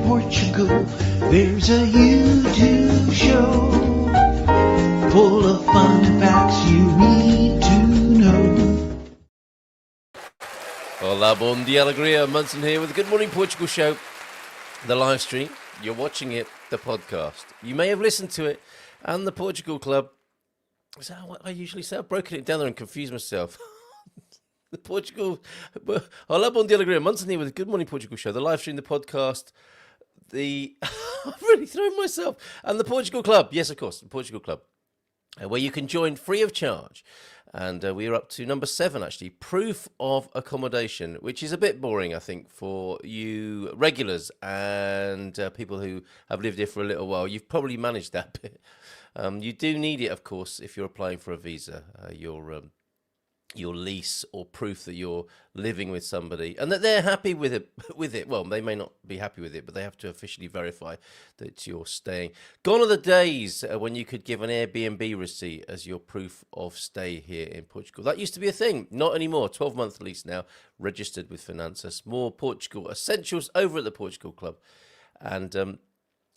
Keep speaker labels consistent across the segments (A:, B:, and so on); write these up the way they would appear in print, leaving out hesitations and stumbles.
A: Portugal, there's a YouTube show full of fun facts you need to know.
B: Hola, bon dia, alegria. Munson here with the Good Morning Portugal show, the live stream. You're watching it, the podcast. You may have listened to it, and the Portugal Club. Is that what I usually say? I've broken it down there and confused myself. The Portugal. Hola, bon dia, alegria. Munson here with the Good Morning Portugal show, the live stream, the podcast. I've really thrown myself. And the Portugal Club. Yes, of course, the Portugal Club. Where you can join free of charge. And we're up to number 7, actually, proof of accommodation, which is a bit boring, I think, for you regulars and people who have lived here for a little while. You've probably managed that bit. You do need it, of course, if you're applying for a visa, your lease or proof that you're living with somebody and that they're happy with it. Well, they may not be happy with it, but they have to officially verify that you're staying. Gone are the days when you could give an Airbnb receipt as your proof of stay here in Portugal. That used to be a thing. Not anymore. 12-month lease now, registered with Finanças. More Portugal essentials over at the Portugal Club. And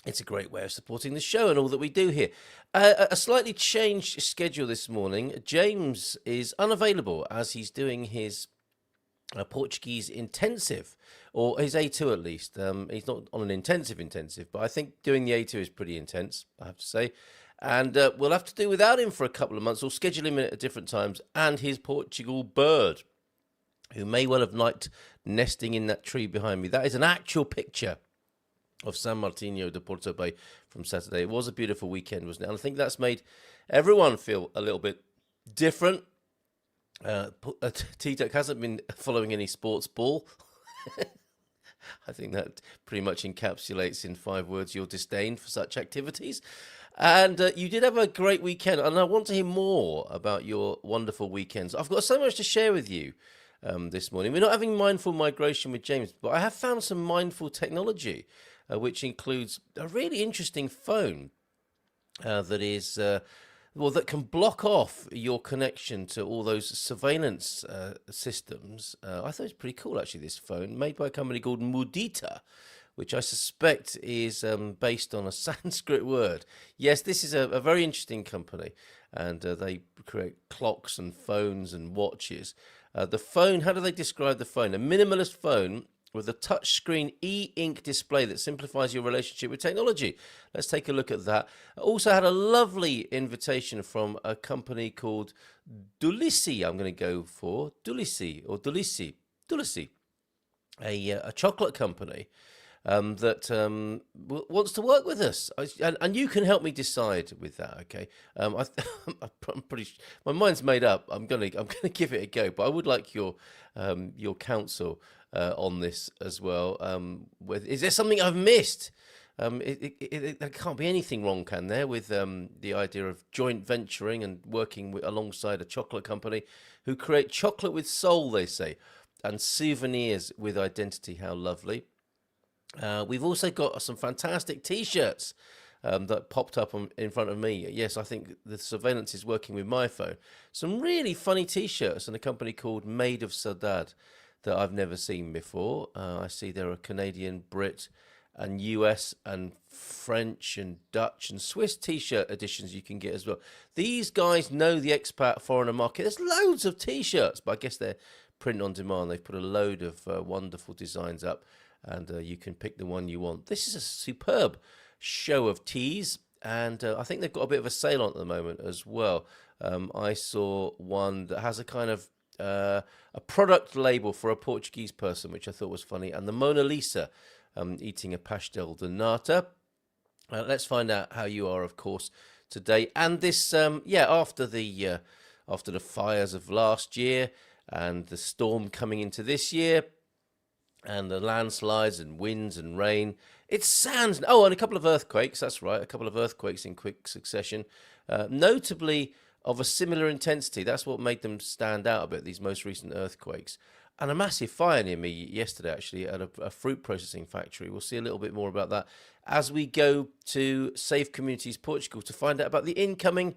B: it's a great way of supporting the show and all that we do here. A slightly changed schedule this morning. James is unavailable as he's doing his Portuguese intensive, or his A2 at least. He's not on an intensive, but I think doing the A2 is pretty intense, I have to say. And we'll have to do without him for a couple of months, or schedule him at different times, and his Portugal bird, who may well have liked nesting in that tree behind me. That is an actual picture of San Martinho de Porto Bay from Saturday. It was a beautiful weekend, wasn't it? And I think that's made everyone feel a little bit different. T-Duck hasn't been following any sports ball. I think that pretty much encapsulates in 5 words your disdain for such activities. And you did have a great weekend, and I want to hear more about your wonderful weekends. I've got so much to share with you this morning. We're not having mindful migration with James, but I have found some mindful technology, which includes a really interesting phone that can block off your connection to all those surveillance systems. I thought it was pretty cool, actually, this phone, made by a company called Mudita, which I suspect is based on a Sanskrit word. Yes, this is a very interesting company, and they create clocks and phones and watches. The phone, how do they describe the phone? A minimalist phone with a touchscreen e-ink display that simplifies your relationship with technology. Let's take a look at that. I also had a lovely invitation from a company called Dulisi. I'm going to go for Dulisi, a chocolate company that wants to work with us, and you can help me decide with that. Okay, I'm pretty. My mind's made up. I'm gonna give it a go, but I would like your counsel on this as well. Is there something I've missed? There can't be anything wrong, can there, with the idea of joint venturing and working alongside a chocolate company who create chocolate with soul, they say, and souvenirs with identity. How lovely. We've also got some fantastic T-shirts that popped up in front of me. Yes, I think the surveillance is working with my phone. Some really funny T-shirts and a company called Made of Saudade that I've never seen before. I see there are Canadian, Brit, and US and French and Dutch and Swiss T-shirt editions you can get as well. These guys know the expat foreigner market. There's loads of T-shirts, but I guess they're print on demand. They've put a load of wonderful designs up, and you can pick the one you want. This is a superb show of teas, and I think they've got a bit of a sale on at the moment as well. I saw one that has a kind of a product label for a Portuguese person, which I thought was funny, and the Mona Lisa eating a pastel de nata. Let's find out how you are, of course, today. And this, after the fires of last year and the storm coming into this year, and the landslides and winds and rain. It sounds... Oh, and a couple of earthquakes, that's right, a couple of earthquakes in quick succession, notably of a similar intensity. That's what made them stand out a bit, these most recent earthquakes. And a massive fire near me yesterday, actually, at a fruit processing factory. We'll see a little bit more about that as we go to Safe Communities Portugal to find out about the incoming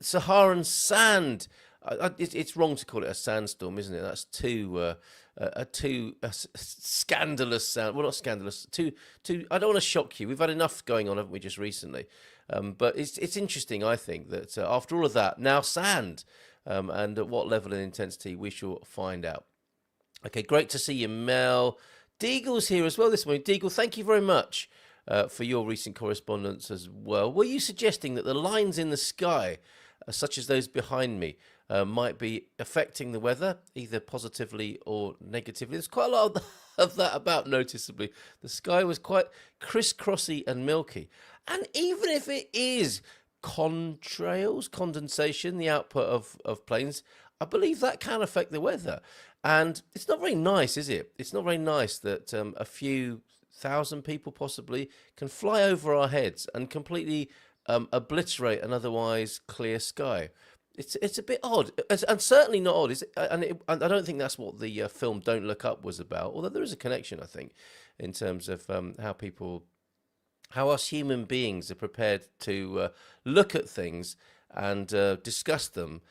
B: Saharan sand. It's wrong to call it a sandstorm, isn't it? That's too scandalous sound. Well, not scandalous. Too. I don't want to shock you. We've had enough going on, haven't we, just recently? But it's interesting, I think, that after all of that, now sand, and at what level and intensity we shall find out. Okay, great to see you, Mel. Deagle's here as well this morning. Deagle, thank you very much for your recent correspondence as well. Were you suggesting that the lines in the sky, such as those behind me, might be affecting the weather, either positively or negatively? There's quite a lot of that about, noticeably. The sky was quite crisscrossy and milky. And even if it is contrails, condensation, the output of planes, I believe that can affect the weather. And it's not very nice, is it? It's not very nice that a few thousand people possibly can fly over our heads and completely obliterate an otherwise clear sky. It's a bit odd, and certainly not odd. And I don't think that's what the film Don't Look Up was about, although there is a connection, I think, in terms of how us human beings are prepared to look at things and discuss them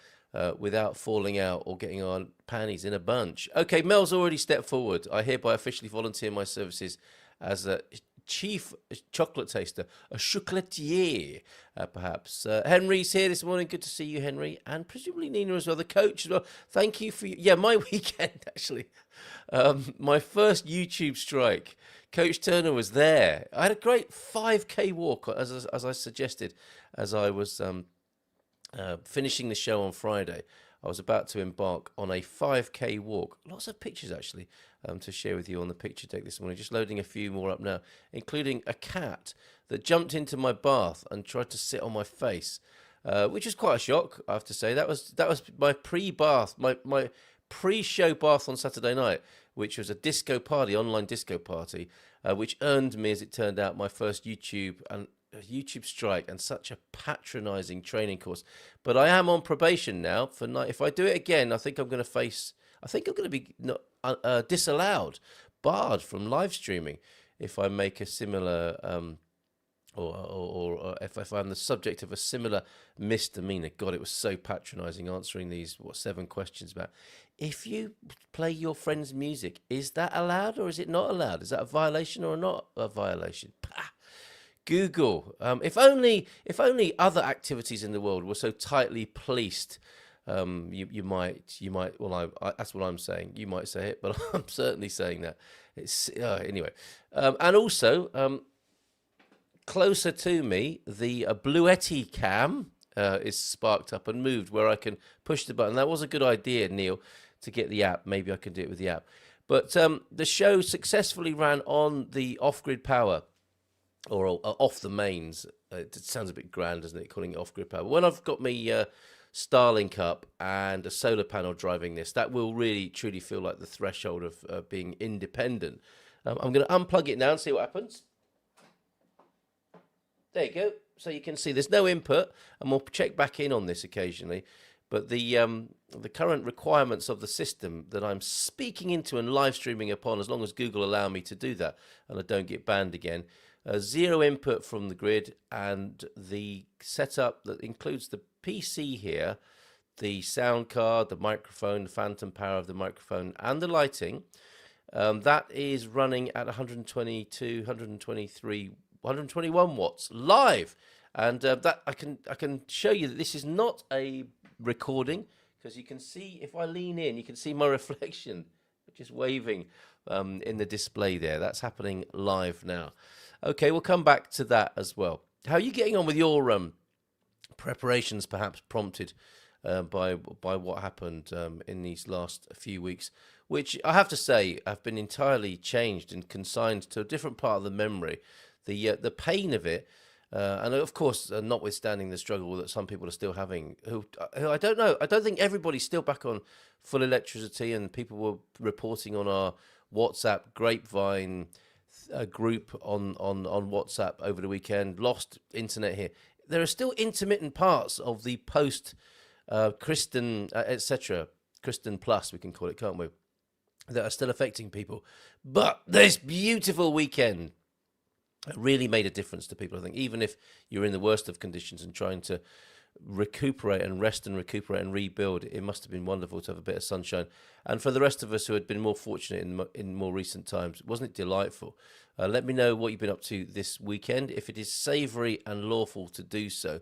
B: without falling out or getting our panties in a bunch. Okay, Mel's already stepped forward. I hereby officially volunteer my services as a chief chocolate taster, a chocolatier, perhaps. Henry's here this morning. Good to see you, Henry. And presumably Nina as well, the coach as well. Thank you for... Yeah, my weekend, actually. My first YouTube strike. Coach Turner was there. I had a great 5K walk, as I suggested, as I was finishing the show on Friday. I was about to embark on a 5K walk. Lots of pictures, actually, to share with you on the picture deck this morning. Just loading a few more up now, including a cat that jumped into my bath and tried to sit on my face, which was quite a shock, I have to say. That was my pre-bath, my pre-show bath on Saturday night, which was a disco party, online disco party, which earned me, as it turned out, my first YouTube strike and such a patronising training course. But I am on probation now for night. If I do it again, I think I'm going to be disallowed, barred from live streaming if I make a similar or if I'm the subject of a similar misdemeanor. God, it was so patronising answering these 7 questions about if you play your friend's music, is that allowed or is it not allowed? Is that a violation or not a violation? Pah. Google. If only other activities in the world were so tightly policed. You might. Well, that's what I'm saying. You might say it, but I'm certainly saying that. It's anyway. And also, closer to me, the Bluetti cam is sparked up and moved where I can push the button. That was a good idea, Neil, to get the app. Maybe I can do it with the app. But the show successfully ran on the off-grid power. Or off the mains. It sounds a bit grand, doesn't it, calling it off-grid power? When I've got me Starlink up and a solar panel driving this, that will really, truly feel like the threshold of being independent. I'm going to unplug it now and see what happens. There you go. So you can see there's no input, and we'll check back in on this occasionally. But the current requirements of the system that I'm speaking into and live streaming upon, as long as Google allow me to do that and I don't get banned again, 0 input from the grid, and the setup that includes the PC here, the sound card, the microphone, the phantom power of the microphone, and the lighting. That is running at 122, 123, 121 watts live, and that I can show you that this is not a recording, because you can see, if I lean in, you can see my reflection just waving in the display there. That's happening live now. Okay, we'll come back to that as well. How are you getting on with your preparations, perhaps prompted by what happened in these last few weeks, which I have to say have been entirely changed and consigned to a different part of the memory. The pain of it, and of course, notwithstanding the struggle that some people are still having, who I don't know. I don't think everybody's still back on full electricity, and people were reporting on our WhatsApp grapevine group on WhatsApp over the weekend, lost internet here. There are still intermittent parts of the post Kristen, etc. Kristen Plus, we can call it, can't we? That are still affecting people. But this beautiful weekend really made a difference to people, I think, even if you're in the worst of conditions and trying to recuperate and rest and recuperate and rebuild. It must have been wonderful to have a bit of sunshine. And for the rest of us who had been more fortunate in more recent times, wasn't it delightful? Let me know what you've been up to this weekend, if it is savoury and lawful to do so.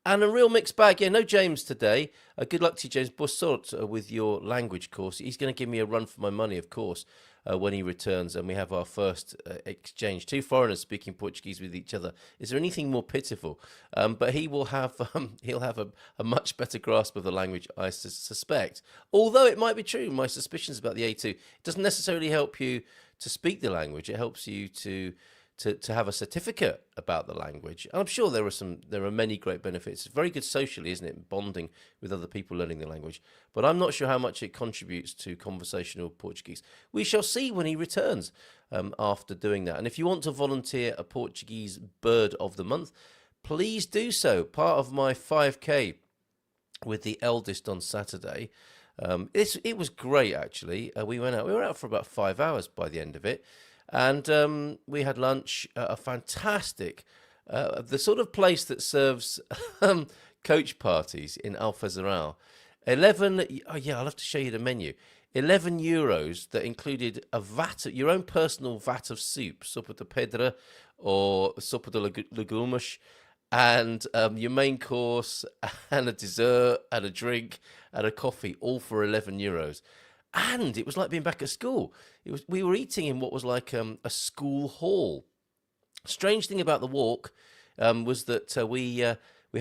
B: And a real mixed bag. Yeah, no James today. Good luck to you, James Bossort, with your language course. He's going to give me a run for my money, of course, when he returns, and we have our first exchange. Two foreigners speaking Portuguese with each other. Is there anything more pitiful? But he will have he'll have a much better grasp of the language, I suspect. Although it might be true, my suspicions about the A2, it doesn't necessarily help you to speak the language. It helps you to have a certificate about the language. And I'm sure there are many great benefits. It's very good socially, isn't it? Bonding with other people learning the language. But I'm not sure how much it contributes to conversational Portuguese. We shall see when he returns after doing that. And if you want to volunteer a Portuguese bird of the month, please do so. Part of my 5K with the eldest on Saturday. It was great, actually. We were out for about 5 hours by the end of it. And we had lunch at a fantastic, the sort of place that serves coach parties in Alfezarão. 11, oh yeah, I'll have to show you the menu. €11 that included your own personal vat of soup, sopa de pedra or sopa de legumes, and your main course and a dessert and a drink and a coffee, all for €11. And it was like being back at school. We were eating in what was like a school hall. Strange thing about the walk was that we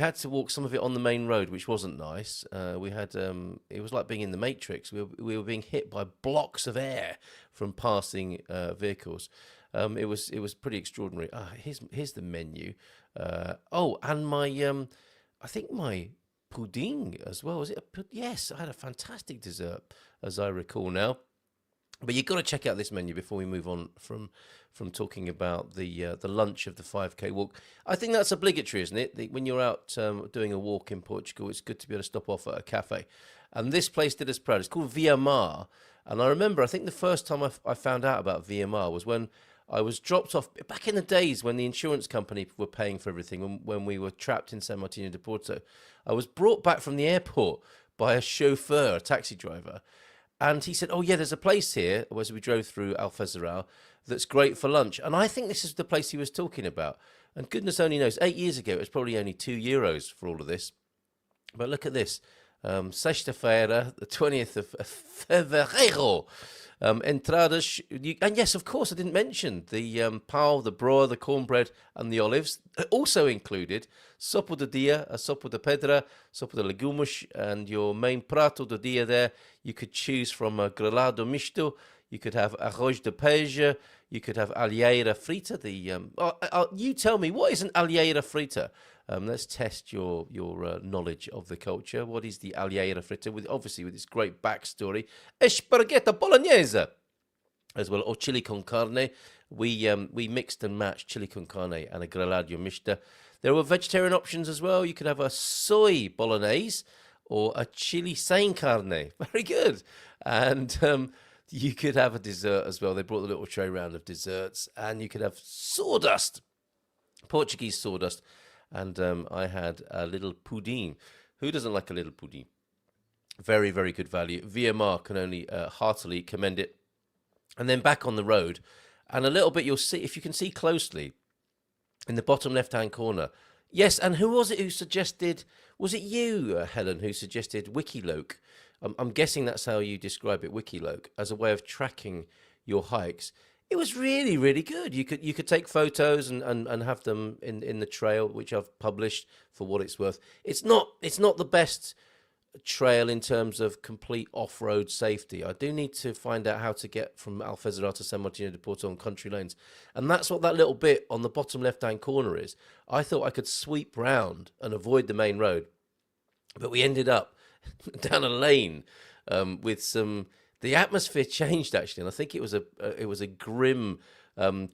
B: had to walk some of it on the main road, which wasn't nice. It was like being in the Matrix. We were being hit by blocks of air from passing vehicles. It was pretty extraordinary. Here's the menu. And I think my pudding as well. Yes, I had a fantastic dessert, as I recall now. But you've got to check out this menu before we move on from talking about the lunch of the 5K walk. I think that's obligatory, isn't it? When you're out doing a walk in Portugal, it's good to be able to stop off at a cafe. And this place did us proud. It's called Via Mar. And I remember, I think the first time I found out about Via Mar was when I was dropped off back in the days when the insurance company were paying for everything, when we were trapped in San Martino de Porto. I was brought back from the airport by a chauffeur, a taxi driver, and he said, oh yeah, there's a place here, as we drove through Alfezarão, that's great for lunch. And I think this is the place he was talking about. And goodness only knows, 8 years ago, it was probably only €2 for all of this. But look at this. Sexta-feira, the 20th of Fevereiro. Entradas, and yes, of course, I didn't mention the pão, the broa, the cornbread, and the olives. Also included sopa de dia, a sopa de pedra, sopa de legumes, and your main prato do dia there. You could choose from a grelado misto. You could have arroz de peixe. You could have alheira frita. You tell me, what is an alheira frita? Let's test your knowledge of the culture. What is the alheira frita? Obviously with its great backstory. Espargetta bolognese, as well, or chili con carne. We mixed and matched chili con carne and a grelado mista. There were vegetarian options as well. You could have a soy bolognese or a chili sin carne. Very good. And you could have a dessert as well. They brought the little tray round of desserts, and you could have sawdust, Portuguese sawdust. And I had a little pudding. Who doesn't like a little pudding? Very, very good value. Via Mar can only heartily commend it. And then back on the road, and a little bit you'll see, if you can see closely, in the bottom left-hand corner. Yes, and who was it who suggested, was it you, Helen, who suggested Wikiloc? I'm guessing that's how you describe it, Wikiloc, as a way of tracking your hikes. It was really, really good. You could take photos and have them in the trail, which I've published for what it's worth. It's not the best trail in terms of complete off-road safety. I do need to find out how to get from Alfezarão to San Martino de Porto on country lanes. And that's what that little bit on the bottom left-hand corner is. I thought I could sweep round and avoid the main road. But we ended up down a lane with some... The atmosphere changed, actually, and I think it was a grim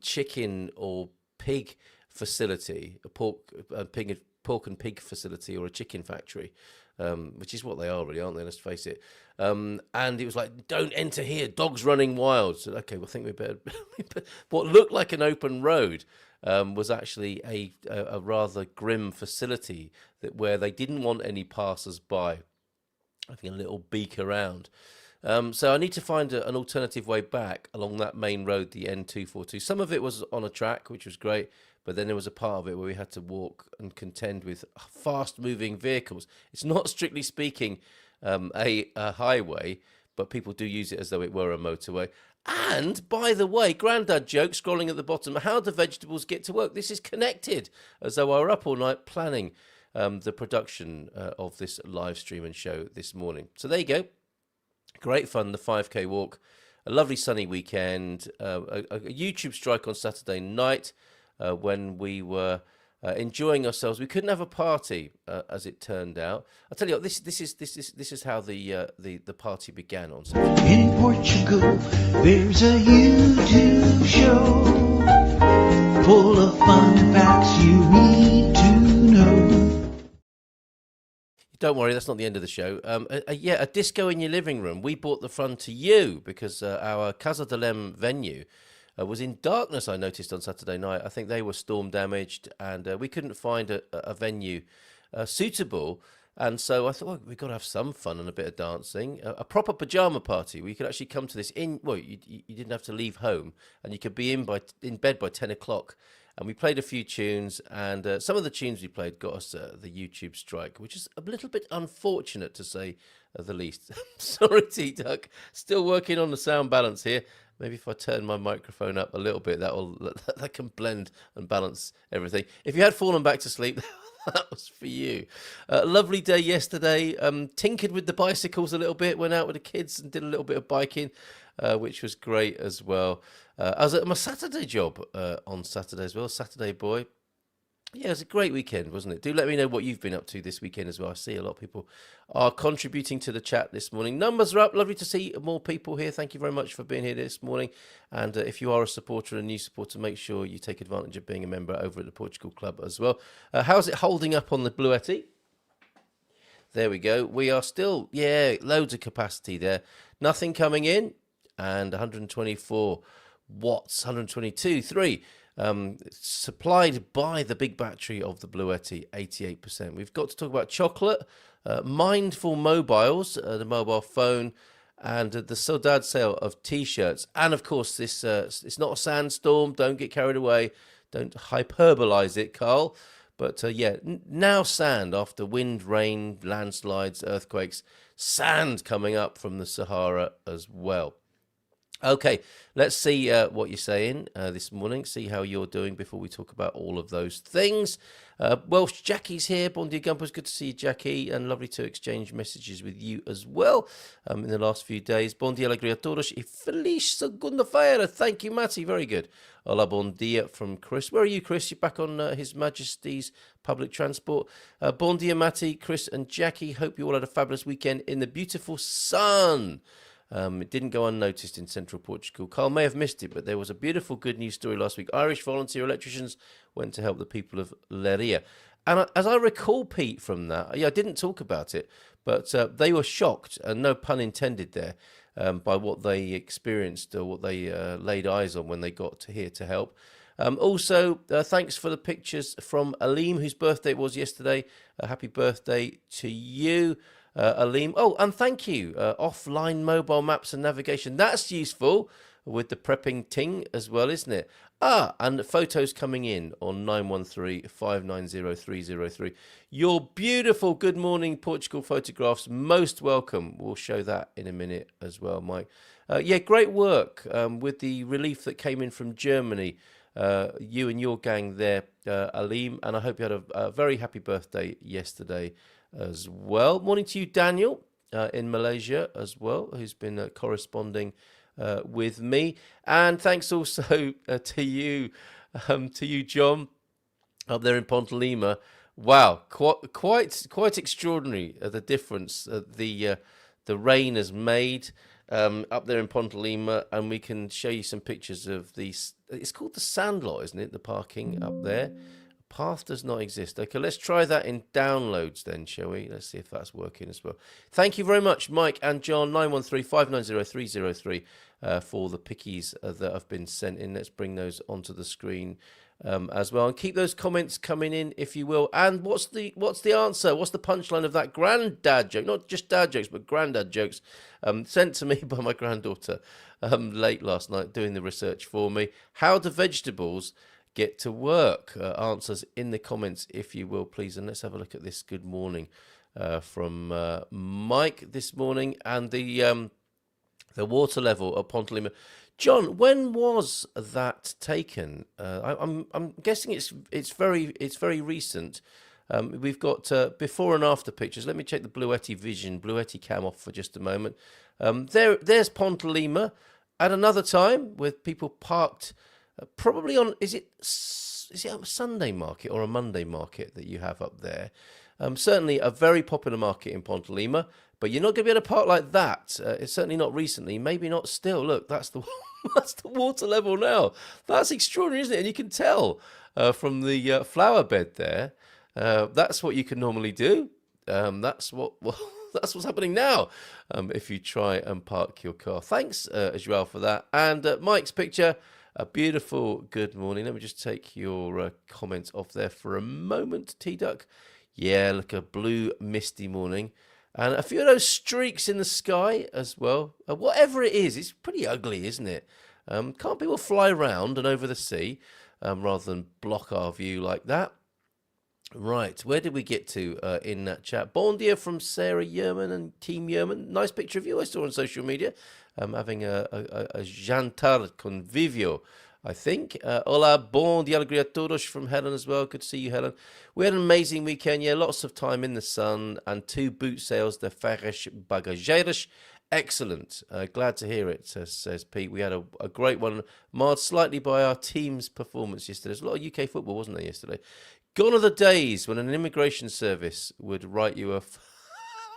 B: chicken or pig facility, a pork and pig facility, or a chicken factory. which is what they are really, aren't they? Let's face it. And it was like, don't enter here, dogs running wild. So, okay, well, I think we better. What looked like an open road was actually a rather grim facility where they didn't want any passers-by having a little beak around. So I need to find an alternative way back along that main road, the N242. Some of it was on a track, which was great, but then there was a part of it where we had to walk and contend with fast-moving vehicles. It's not strictly speaking a highway, but people do use it as though it were a motorway. And, by the way, Grandad joke scrolling at the bottom, how do vegetables get to work? This is connected, as though I were up all night planning the production of this live stream and show this morning. So there you go. Great fun, the 5K walk. A lovely sunny weekend. A YouTube strike on Saturday night when we were enjoying ourselves. We couldn't have a party, as it turned out. I'll tell you what, this is how the party began on Saturday.
A: In Portugal, there's a YouTube show full of fun facts you need to know.
B: Don't worry, that's not the end of the show. A disco in your living room. We brought the fun to you because our Casa de Lem venue was in darkness, I noticed, on Saturday night. I think they were storm damaged and we couldn't find a venue suitable. And so I thought, well, we've got to have some fun and a bit of dancing. A proper pyjama party. We could actually come to this you didn't have to leave home and you could be in bed by 10 o'clock. And we played a few tunes, and some of the tunes we played got us the YouTube strike, which is a little bit unfortunate, to say the least. Sorry, T-Duck. Still working on the sound balance here. Maybe if I turn my microphone up a little bit, that can blend and balance everything. If you had fallen back to sleep, that was for you. Lovely day yesterday. Tinkered with the bicycles a little bit, went out with the kids and did a little bit of biking, which was great as well. I was at my Saturday job on Saturday as well, Saturday boy. Yeah, it was a great weekend, wasn't it? Do let me know what you've been up to this weekend as well. I see a lot of people are contributing to the chat this morning. Numbers are up. Lovely to see more people here. Thank you very much for being here this morning. And if you are a supporter, a new supporter, make sure you take advantage of being a member over at the Portugal Club as well. How's it holding up on the Bluetti? There we go. We are still, loads of capacity there. Nothing coming in. And 124 watts, 122, 3. Supplied by the big battery of the Bluetti, 88%. We've got to talk about chocolate, mindful mobiles, the mobile phone, and the Saudade sale of T-shirts. And, of course, this it's not a sandstorm. Don't get carried away. Don't hyperbolize it, Carl. But, now sand after wind, rain, landslides, earthquakes. Sand coming up from the Sahara as well. Okay, let's see what you're saying this morning, see how you're doing before we talk about all of those things. Welsh Jackie's here. Bon dia, Gumpers. Good to see you, Jackie, and lovely to exchange messages with you as well in the last few days. Bon dia, alegria a todos e feliz segunda-feira. Thank you, Matty. Very good. Hola, bon dia from Chris. Where are you, Chris? You're back on His Majesty's public transport. Bon dia, Matty, Chris, and Jackie. Hope you all had a fabulous weekend in the beautiful sun. It didn't go unnoticed in central Portugal. Carl may have missed it, but there was a beautiful good news story last week. Irish volunteer electricians went to help the people of Leiria. And as I recall, Pete, from that, I didn't talk about it, but they were shocked, and no pun intended there, by what they experienced or what they laid eyes on when they got here to help. Also, thanks for the pictures from Alim, whose birthday it was yesterday. Happy birthday to you. Alim. Oh, and thank you. Offline mobile maps and navigation. That's useful with the prepping ting as well, isn't it? And photos coming in on 913-590-303. Your beautiful Good Morning Portugal photographs. Most welcome. We'll show that in a minute as well, Mike. Great work with the relief that came in from Germany. You and your gang there, Alim. And I hope you had a very happy birthday yesterday as well. Morning to you, Daniel, in Malaysia as well, who's been corresponding with me. And thanks also to you, John, up there in Pontelima. Wow, quite extraordinary the difference the rain has made up there in Pontelima, and we can show you some pictures of these. It's called the Sandlot, isn't it? The parking up there. Path does not exist. Okay, let's try that in downloads then, shall we? Let's see if that's working as well. Thank you very much, Mike and John, 913-590-303, for the pickies that have been sent in. Let's bring those onto the screen as well. And keep those comments coming in, if you will. And what's the answer? What's the punchline of that granddad joke? Not just dad jokes, but granddad jokes sent to me by my granddaughter late last night doing the research for me. How do vegetables get to work? Answers in the comments, if you will, please. And let's have a look at this good morning from Mike this morning, and the water level at Ponte Lima. John, when was that taken? I'm guessing it's very recent. We've got before and after pictures. Let me check the Bluetti cam off for just a moment. There's Ponte Lima at another time with people parked. Probably on, is it a Sunday market or a Monday market that you have up there? Certainly a very popular market in Ponte Lima, but you're not going to be able to park like that. It's certainly not recently, maybe not still. Look, that's the that's the water level now. That's extraordinary, isn't it? And you can tell from the flower bed there. That's what you can normally do. That's what's happening now if you try and park your car. Thanks, Joel, for that. And Mike's picture. A beautiful good morning. Let me just take your comments off there for a moment, T-Duck. Yeah, look, a blue, misty morning. And a few of those streaks in the sky as well. Whatever it is, it's pretty ugly, isn't it? Can't people fly round and over the sea rather than block our view like that? Right, where did we get to in that chat? Bon dia from Sarah Yerman and Team Yerman. Nice picture of you I saw on social media. Having a jantar convivio, I think. Hola, bon dia alegria a todos from Helen as well. Good to see you, Helen. We had an amazing weekend, yeah, lots of time in the sun and 2 boot sales de ferras bagageiras. Excellent. Glad to hear it, says Pete. We had a great one, marred slightly by our team's performance yesterday. There's a lot of UK football, wasn't there, yesterday? Gone are the days when an immigration service would write you a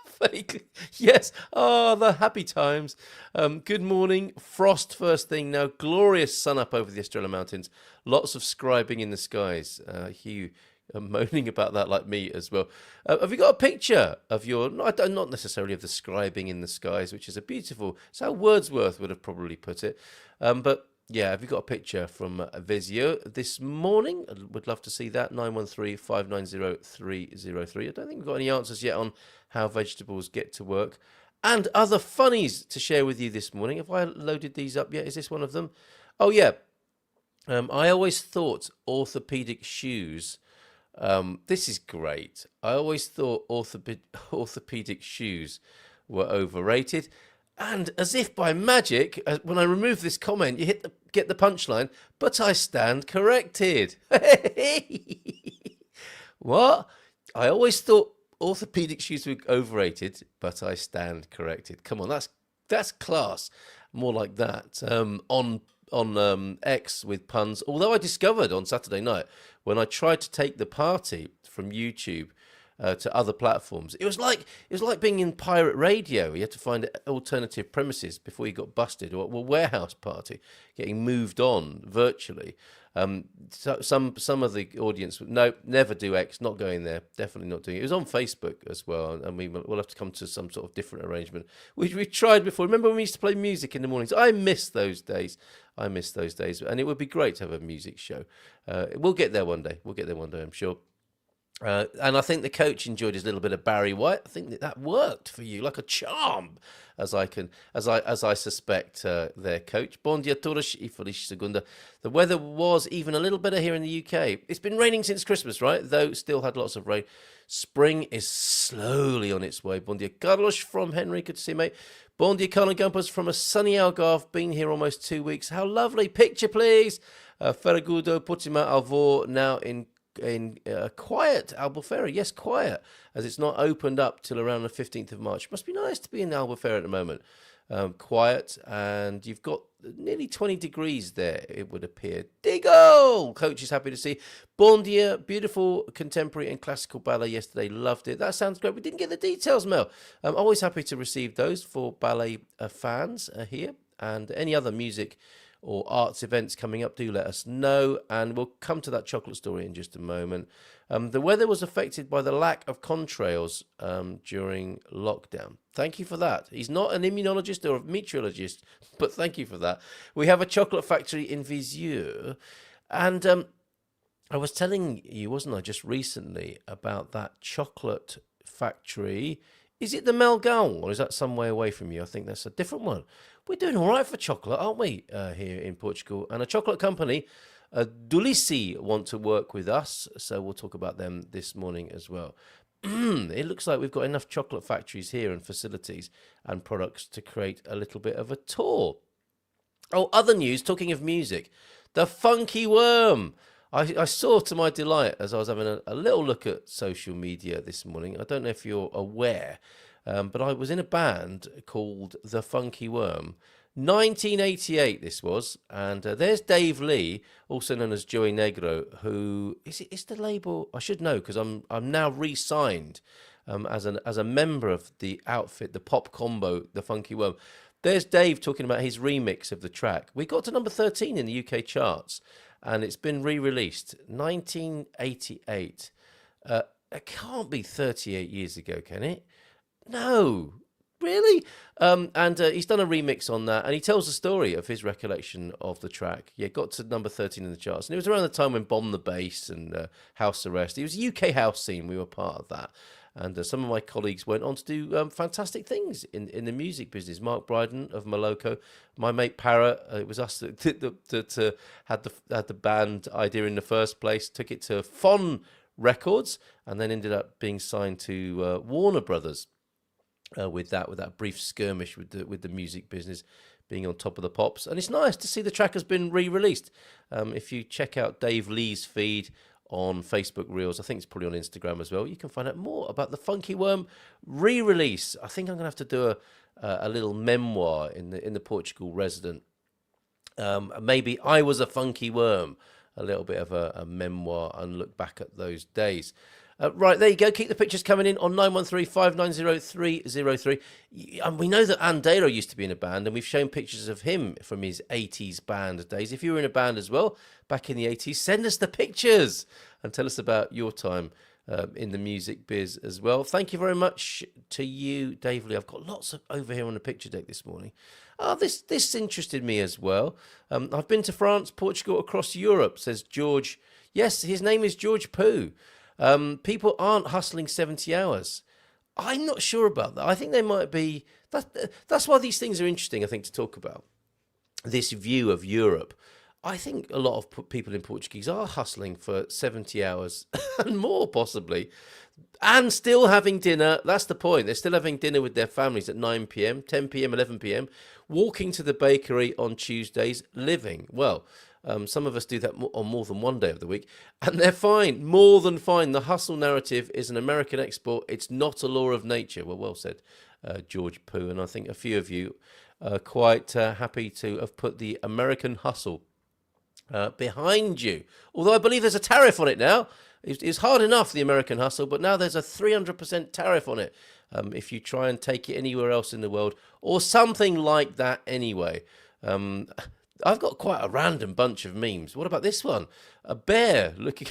B: fake. Yes, the happy times. Good morning. Frost first thing now. Glorious sun up over the Estrella Mountains. Lots of scribing in the skies. Hugh moaning about that like me as well. Have you got a picture of your, not necessarily of the scribing in the skies, which is a beautiful, it's how Wordsworth would have probably put it. But yeah, have you got a picture from Vezio this morning? I would love to see that. 913-590-303. I don't think we've got any answers yet on how vegetables get to work. And other funnies to share with you this morning. Have I loaded these up yet? Is this one of them? Oh, yeah. I always thought orthopedic shoes. This is great. I always thought orthopedic shoes were overrated. And as if by magic, when I remove this comment, you get the punchline, but I stand corrected. What? I always thought orthopedic shoes were overrated, but I stand corrected. Come on, that's class. More like that. On X with puns. Although I discovered on Saturday night when I tried to take the party from YouTube to other platforms, it was like being in pirate radio. You had to find alternative premises before you got busted, or a warehouse party, getting moved on virtually. So some of the audience, no, never do X, not going there, definitely not doing it. It was on Facebook as well, and we'll have to come to some sort of different arrangement, which we tried before. Remember when we used to play music in the mornings? I miss those days, and it would be great to have a music show. We'll get there one day, I'm sure. And I think the coach enjoyed his little bit of Barry White. I think that worked for you like a charm, as I suspect their coach. Bon dia todos e feliz segunda. The weather was even a little better here in the UK. It's been raining since Christmas, right? Though still had lots of rain. Spring is slowly on its way. Bon dia Carlos from Henry. Good to see you, mate. Bon dia Colin Gumpers from a sunny Algarve. Been here almost 2 weeks. How lovely. Picture, please. Ferragudo Putima Alvor now in quiet Albufeira. Yes, quiet, as it's not opened up till around the 15th of March. Must be nice to be in Albufeira at the moment. Quiet, and you've got nearly 20 degrees there, it would appear. Digo! Coach is happy to see. Bon dia, beautiful contemporary and classical ballet yesterday. Loved it. That sounds great. We didn't get the details, Mel. I'm always happy to receive those for ballet fans here, and any other music or arts events coming up, do let us know, and we'll come to that chocolate story in just a moment. The weather was affected by the lack of contrails during lockdown. Thank you for that. He's not an immunologist or a meteorologist, but thank you for that. We have a chocolate factory in Viseur, and I was telling you, wasn't I, just recently about that chocolate factory. Is it the Melgal, or is that some way away from you? I think that's a different one. We're doing all right for chocolate, aren't we, here in Portugal? And a chocolate company, Dulce, want to work with us, so we'll talk about them this morning as well. It looks like we've got enough chocolate factories here and facilities and products to create a little bit of a tour. Oh, other news, talking of music, the Funky Worm. I saw, to my delight, as I was having a little look at social media this morning, I don't know if you're aware, but I was in a band called The Funky Worm. 1988 this was, and there's Dave Lee, also known as Joey Negro, who is the label. I should know because I'm now re-signed as a member of the outfit, the pop combo, The Funky Worm. There's Dave talking about his remix of the track. We got to number 13 in the UK charts, and it's been re-released. 1988. It can't be 38 years ago, can it? No. Really? And he's done a remix on that, and he tells the story of his recollection of the track. Yeah, got to number 13 in the charts, and it was around the time when Bomb the Bass and House Arrest. It was a UK house scene. We were part of that, and some of my colleagues went on to do fantastic things in the music business. Mark Bryden of Moloko, my mate Parrot. It was us that had the band idea in the first place. Took it to Fon Records, and then ended up being signed to Warner Brothers. With that brief skirmish with the music business, being on top of the pops. And it's nice to see the track has been re-released. If you check out Dave Lee's feed on Facebook Reels, I think it's probably on Instagram as well, you can find out more about the Funky Worm re-release. I think I'm going to have to do a little memoir in the Portugal Resident. Maybe I Was a Funky Worm, a little bit of a memoir and look back at those days. Right, there you go. Keep the pictures coming in on 913-590-303. We know that Andero used to be in a band, and we've shown pictures of him from his 80s band days. If you were in a band as well, back in the 80s, send us the pictures and tell us about your time in the music biz as well. Thank you very much to you, Dave Lee. I've got lots over here on the picture deck this morning. This interested me as well. I've been to France, Portugal, across Europe, says George. Yes, his name is George Pooh. People aren't hustling 70 hours. I'm not sure about that. I think they might be. That's why these things are interesting, I think, to talk about. This view of Europe. I think a lot of people in Portuguese are hustling for 70 hours and more, possibly, and still having dinner. That's the point. They're still having dinner with their families at 9 p.m., 10 p.m., 11 p.m., walking to the bakery on Tuesdays, living. Well, some of us do that on more than one day of the week, and they're fine, more than fine. The hustle narrative is an American export. It's not a law of nature. Well said, George Pooh. And I think a few of you are quite happy to have put the American hustle behind you. Although I believe there's a tariff on it now. It's hard enough, the American hustle, but now there's a 300% tariff on it if you try and take it anywhere else in the world, or something like that anyway. I've got quite a random bunch of memes. What about this one? A bear looking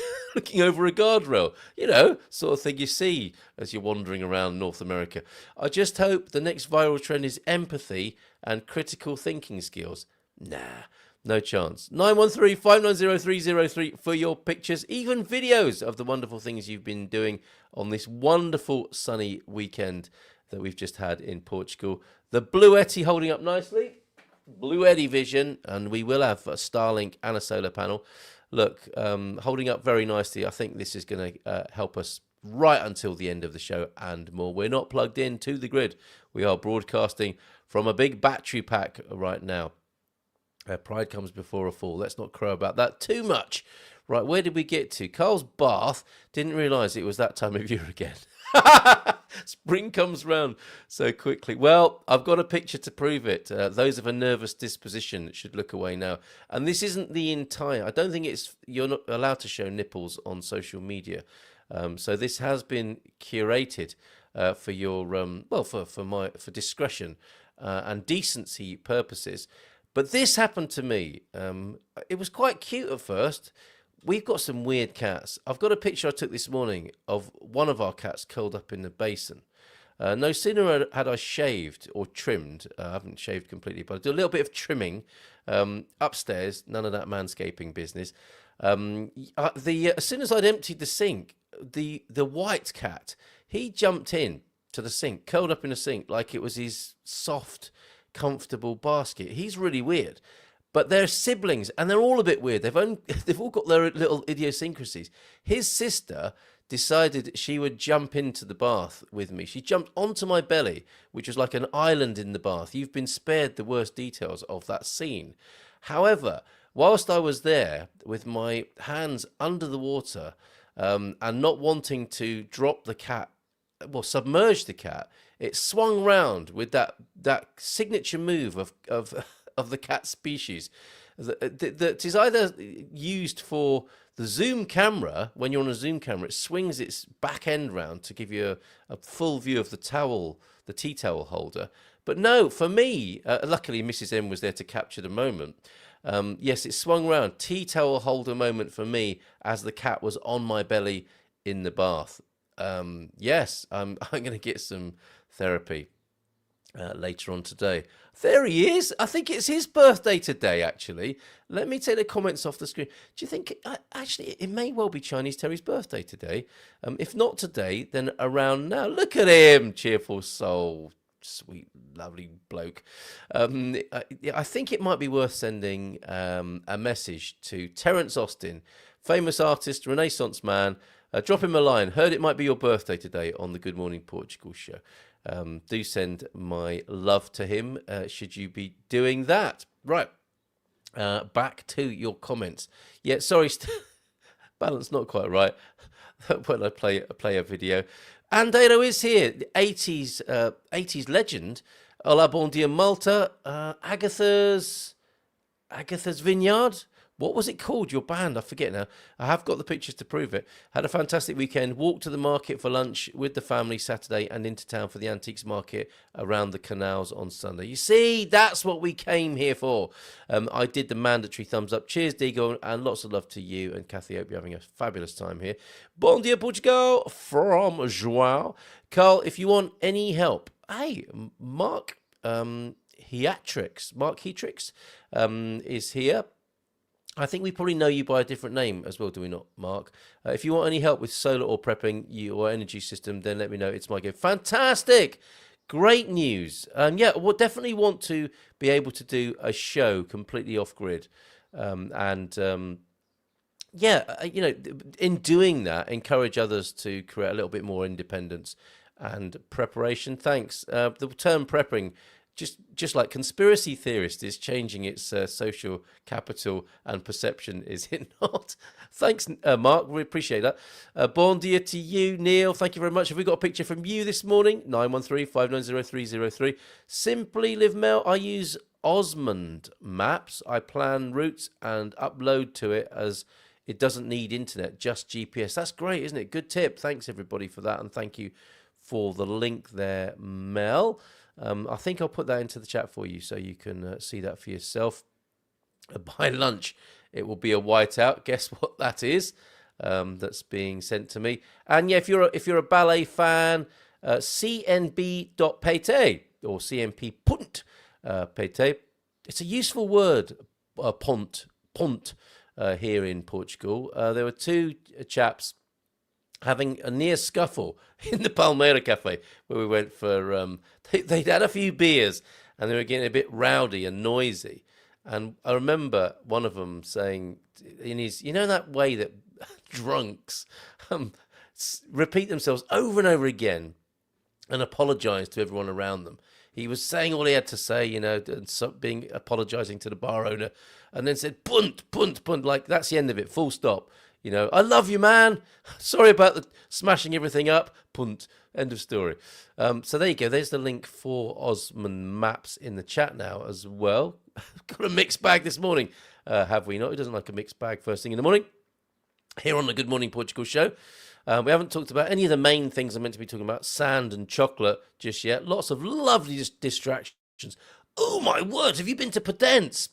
B: over a guardrail. You know, sort of thing you see as you're wandering around North America. I just hope the next viral trend is empathy and critical thinking skills. Nah, no chance. 913-590-303 for your pictures, even videos of the wonderful things you've been doing on this wonderful sunny weekend that we've just had in Portugal. The Blue Yeti holding up nicely. Blue Yeti vision, and we will have a Starlink and a solar panel. Look, holding up very nicely. I think this is going to help us right until the end of the show and more. We're not plugged in to the grid. We are broadcasting from a big battery pack right now. Pride comes before a fall. Let's not crow about that too much. Right, where did we get to? Carl's bath. Didn't realise it was that time of year again. Spring comes round so quickly. Well, I've got a picture to prove it. Those of a nervous disposition should look away now. And this isn't the entire. I don't think you're not allowed to show nipples on social media. So this has been curated for your for discretion and decency purposes. But this happened to me. It was quite cute at first. We've got some weird cats. I've got a picture I took this morning of one of our cats curled up in the basin. No sooner had I shaved or trimmed, I haven't shaved completely, but I do a little bit of trimming upstairs, none of that manscaping business. As soon as I'd emptied the sink, the white cat, he jumped in to the sink, curled up in the sink like it was his soft, comfortable basket. He's really weird. But they're siblings, and they're all a bit weird. They've all got their little idiosyncrasies. His sister decided she would jump into the bath with me. She jumped onto my belly, which was like an island in the bath. You've been spared the worst details of that scene. However, whilst I was there with my hands under the water and not wanting to drop the cat, well, submerge the cat, it swung round with that signature move of the cat species that is either used for the zoom camera. When you're on a zoom camera, it swings its back end round to give you a full view of the tea towel holder. But no, for me, luckily Mrs. M was there to capture the moment. Yes, it swung round, tea towel holder moment for me as the cat was on my belly in the bath. Yes, I'm going to get some therapy later on today. There he is. I think it's his birthday today, actually. Let me take the comments off the screen. Do you think, actually, it may well be Chinese Terry's birthday today? If not today, then around now. Look at him, cheerful soul. Sweet, lovely bloke. I think it might be worth sending a message to Terence Austin, famous artist, Renaissance man. Drop him a line. Heard it might be your birthday today on the Good Morning Portugal show. Do send my love to him should you be doing that. Right. Back to your comments. Yeah, sorry, balance not quite right when I play a video. Andero is here, the 80s legend. Hola, bon dia, Malta. Agatha's Vineyard. What was it called, your band? I forget now. I have got the pictures to prove it. Had a fantastic weekend. Walked to the market for lunch with the family Saturday and into town for the antiques market around the canals on Sunday. You see, that's what we came here for. I did the mandatory thumbs up. Cheers, Diego, and lots of love to you and Kathy. Hope you're having a fabulous time here. Bon dia, Portugal, from João. Carl, if you want any help, hey, Mark Heatrix is here. I think we probably know you by a different name as well, do we not, Mark? If you want any help with solar or prepping your energy system, then let me know. It's my gift. Fantastic! Great news. Yeah, we'll definitely want to be able to do a show completely off-grid. Yeah, in doing that, encourage others to create a little bit more independence and preparation. Thanks. The term prepping, just like conspiracy theorist, is changing its social capital and perception, is it not? Thanks, Mark. We appreciate that. Bon dia to you, Neil. Thank you very much. Have we got a picture from you this morning? 913-590-303. Simply Live Mail. I use Osmond Maps. I plan routes and upload to it as it doesn't need internet, just GPS. That's great, isn't it? Good tip. Thanks, everybody, for that. And thank you for the link there, Mel. I think I'll put that into the chat for you so you can see that for yourself. By lunch, it will be a whiteout. Guess what that is? That's being sent to me. And yeah, if you're a ballet fan, cnb.pete or cnp.pete. It's a useful word, pont here in Portugal. There were two chaps having a near scuffle in the Palmeira Cafe where we went for, they'd had a few beers and they were getting a bit rowdy and noisy. And I remember one of them saying in his, that way that drunks repeat themselves over and over again and apologise to everyone around them. He was saying all he had to say, and apologising to the bar owner, and then said, punt, like that's the end of it, full stop. I love you, man. Sorry about the smashing everything up. Punt. End of story. So there you go. There's the link for Osmond Maps in the chat now as well. Got a mixed bag this morning, have we not? Who doesn't like a mixed bag first thing in the morning? Here on the Good Morning Portugal show. We haven't talked about any of the main things I'm meant to be talking about, sand and chocolate, just yet. Lots of lovely distractions. Oh my word, have you been to Podence?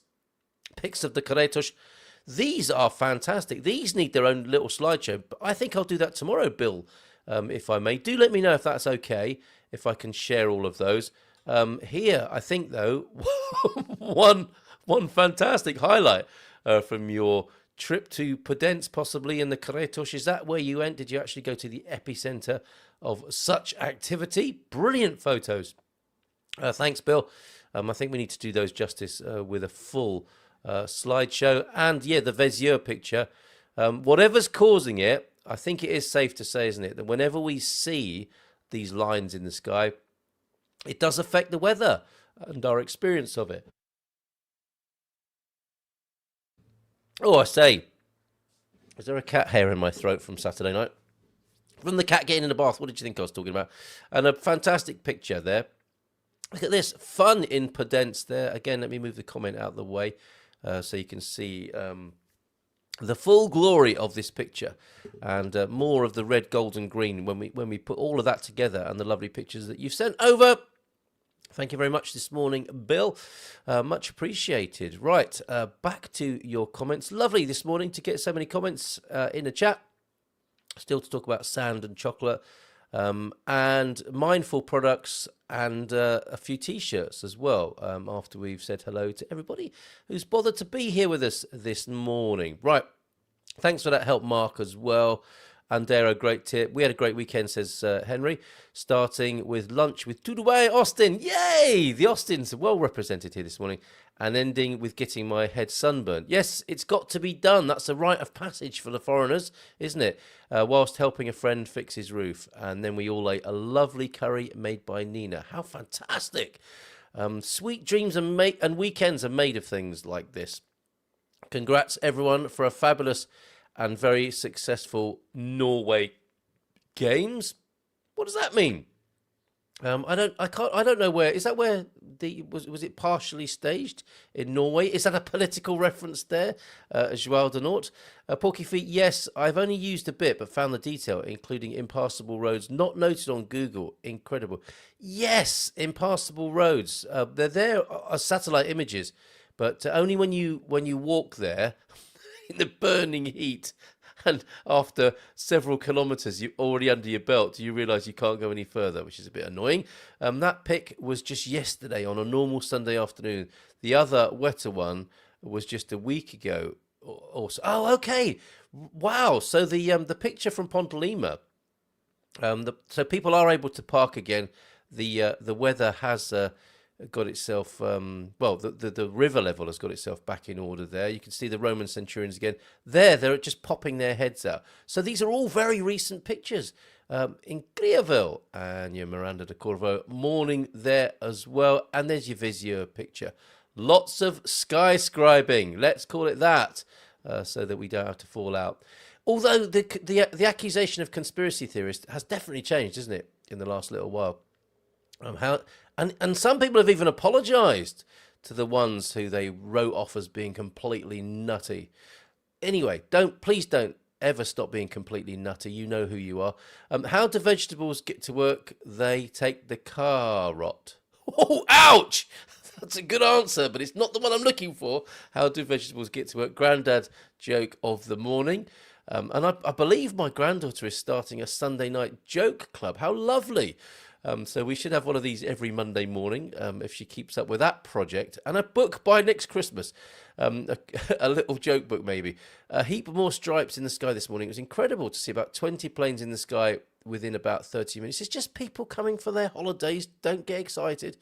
B: Pics of the Carretos. These are fantastic. These need their own little slideshow, but I think I'll do that tomorrow, Bill, if I may. Do let me know if that's okay, if I can share all of those. Here, I think, though, one fantastic highlight from your trip to Podence, possibly in the Carretos. Is that where you went? Did you actually go to the epicenter of such activity? Brilliant photos. Thanks, Bill. I think we need to do those justice with a full slideshow. And yeah, the Vézieux picture, whatever's causing it, I think it is safe to say, isn't it, that whenever we see these lines in the sky, it does affect the weather and our experience of it. Oh, I say, is there a cat hair in my throat from Saturday night? From the cat getting in the bath, what did you think I was talking about? And a fantastic picture there. Look at this, fun in Podence there. Again, let me move the comment out of the way so you can see the full glory of this picture, and more of the red, gold and green when we put all of that together, and the lovely pictures that you've sent over. Thank you very much this morning, Bill. Much appreciated. Right, back to your comments. Lovely this morning to get so many comments in the chat. Still to talk about sand and chocolate, and mindful products, and a few T-shirts as well, after we've said hello to everybody who's bothered to be here with us this morning. Right, thanks for that help, Mark, as well. And they're a great tip. We had a great weekend, says Henry, starting with lunch with Tudaway Austin. Yay! The Austins are well represented here this morning. And ending with getting my head sunburned. Yes, it's got to be done. That's a rite of passage for the foreigners, isn't it? Whilst helping a friend fix his roof. And then we all ate a lovely curry made by Nina. How fantastic. Sweet dreams and weekends are made of things like this. Congrats, everyone, for a fabulous and very successful Norway Games. What does that mean? I don't know where. Is that where was it partially staged in Norway? Is that a political reference there? Joao de Nort. Porky Feet, yes, I've only used a bit, but found the detail, including impassable roads not noted on Google. Incredible. Yes, impassable roads. They're there as satellite images, but only when you walk there in the burning heat, and after several kilometres you're already under your belt, you realise you can't go any further, which is a bit annoying. That pic was just yesterday on a normal Sunday afternoon. The other wetter one was just a week ago or so. Oh, okay. Wow. So the picture from Pontelima, so people are able to park again. The weather has got itself, the river level has got itself back in order there. You can see the Roman centurions again. They're just popping their heads out. So these are all very recent pictures. In Grieville, and your Miranda de Corvo, morning there as well. And there's your Vézieux picture. Lots of skyscribing, let's call it that, so that we don't have to fall out. Although the accusation of conspiracy theorists has definitely changed, isn't it, in the last little while? And some people have even apologised to the ones who they wrote off as being completely nutty. Anyway, please don't ever stop being completely nutty. You know who you are. How do vegetables get to work? They take the car rot. Oh, ouch! That's a good answer, but it's not the one I'm looking for. How do vegetables get to work? Granddad joke of the morning. And I believe my granddaughter is starting a Sunday night joke club. How lovely. So we should have one of these every Monday morning, if she keeps up with that project. And a book by next Christmas. A little joke book, maybe. A heap more stripes in the sky this morning. It was incredible to see about 20 planes in the sky within about 30 minutes. It's just people coming for their holidays. Don't get excited.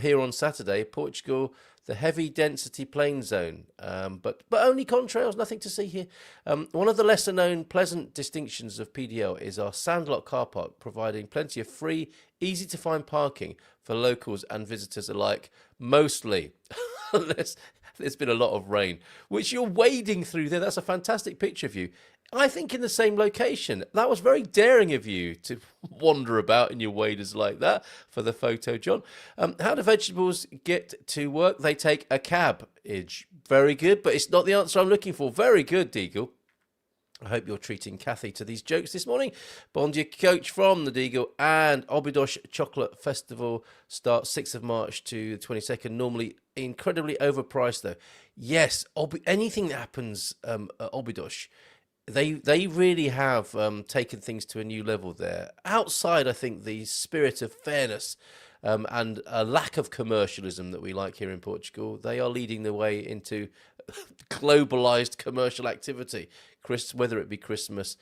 B: Here on Saturday, Portugal, the heavy density plane zone, but only contrails, nothing to see here. One of the lesser known pleasant distinctions of PDL is our Sandlot car park, providing plenty of free, easy to find parking for locals and visitors alike, mostly. There's been a lot of rain, which you're wading through there. That's a fantastic picture of you. I think in the same location. That was very daring of you to wander about in your waders like that for the photo, John. How do vegetables get to work? They take a cab. Very good, but it's not the answer I'm looking for. Very good, Deagle. I hope you're treating Kathy to these jokes this morning. Bon dia, coach from the Deagle and Obidosh Chocolate Festival starts 6th of March to the 22nd. Normally incredibly overpriced, though. Yes, anything that happens at Obidosh, they really have taken things to a new level there. Outside, I think, the spirit of fairness and a lack of commercialism that we like here in Portugal, they are leading the way into globalized commercial activity, whether it be Christmas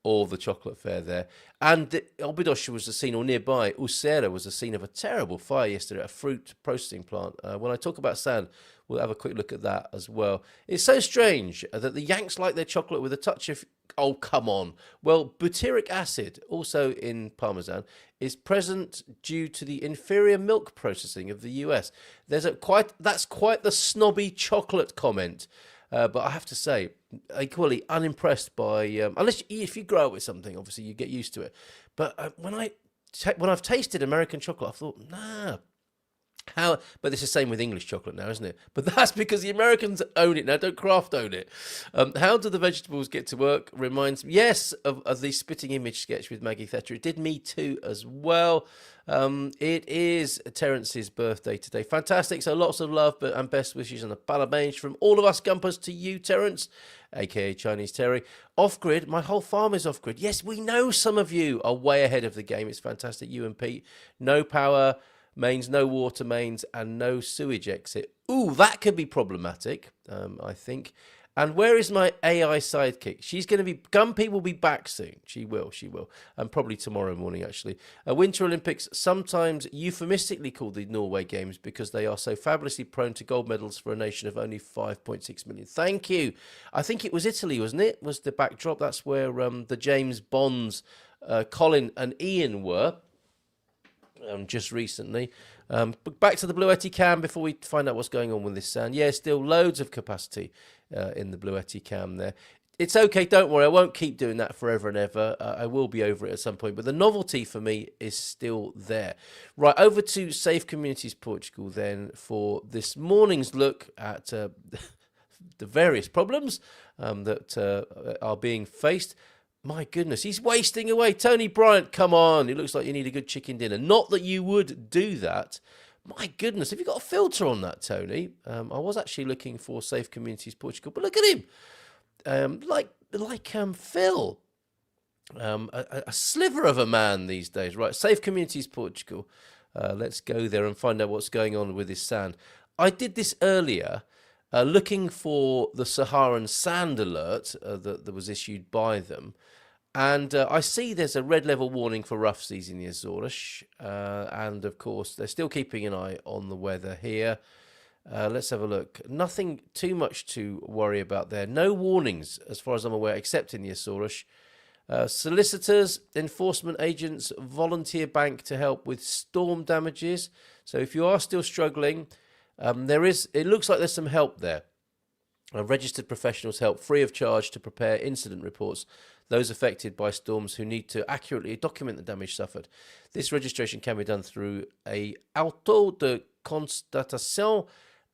B: or the chocolate fair there. And Obidosh was the scene, or nearby, Uceira was the scene of a terrible fire yesterday at a fruit processing plant. When I talk about sand, we'll have a quick look at that as well. It's so strange that the Yanks like their chocolate with a touch of, oh, come on. Well, butyric acid, also in Parmesan, is present due to the inferior milk processing of the US. That's quite the snobby chocolate comment. But I have to say, equally unimpressed by, unless if you grow up with something, obviously you get used to it. But when I've tasted American chocolate, I thought, nah. But it's the same with English chocolate now, isn't it? But that's because the Americans own it now, don't Kraft own it. How do the vegetables get to work? Reminds me, yes, of the Spitting Image sketch with Maggie Thatcher. It did me too as well. It is Terence's birthday today. Fantastic. So lots of love and best wishes and a parabéns from all of us Gumpers to you, Terence, aka Chinese Terry. Off-grid, my whole farm is off-grid. Yes, we know some of you are way ahead of the game. It's fantastic. You and Pete. No power mains, no water mains, and no sewage exit. Ooh, that could be problematic, I think. And where is my AI sidekick? She's going to be... Gumpy will be back soon. She will. And probably tomorrow morning, actually. Winter Olympics, sometimes euphemistically called the Norway Games because they are so fabulously prone to gold medals for a nation of only 5.6 million. Thank you. I think it was Italy, wasn't it? Was the backdrop. That's where the James Bonds, Colin and Ian were. Just recently. But back to the Bluetti cam before we find out what's going on with this sand. Yeah, still loads of capacity in the Bluetti cam there. It's okay, don't worry. I won't keep doing that forever and ever. I will be over it at some point. But the novelty for me is still there. Right, over to Safe Communities Portugal then for this morning's look at the various problems that are being faced. My goodness, he's wasting away. Tony Bryant, come on. It looks like you need a good chicken dinner. Not that you would do that. My goodness, have you got a filter on that, Tony? I was actually looking for Safe Communities Portugal, but look at him. Like Phil. A sliver of a man these days. Right, Safe Communities Portugal. Let's go there and find out what's going on with this sand. I did this earlier. Looking for the Saharan sand alert that was issued by them. And I see there's a red level warning for rough seas in the Azores. And, of course, they're still keeping an eye on the weather here. Let's have a look. Nothing too much to worry about there. No warnings, as far as I'm aware, except in the Azores. Solicitors, enforcement agents, volunteer bank to help with storm damages. So if you are still struggling... it looks like there's some help there. Registered professionals help free of charge to prepare incident reports. Those affected by storms who need to accurately document the damage suffered. This registration can be done through a auto de constatation,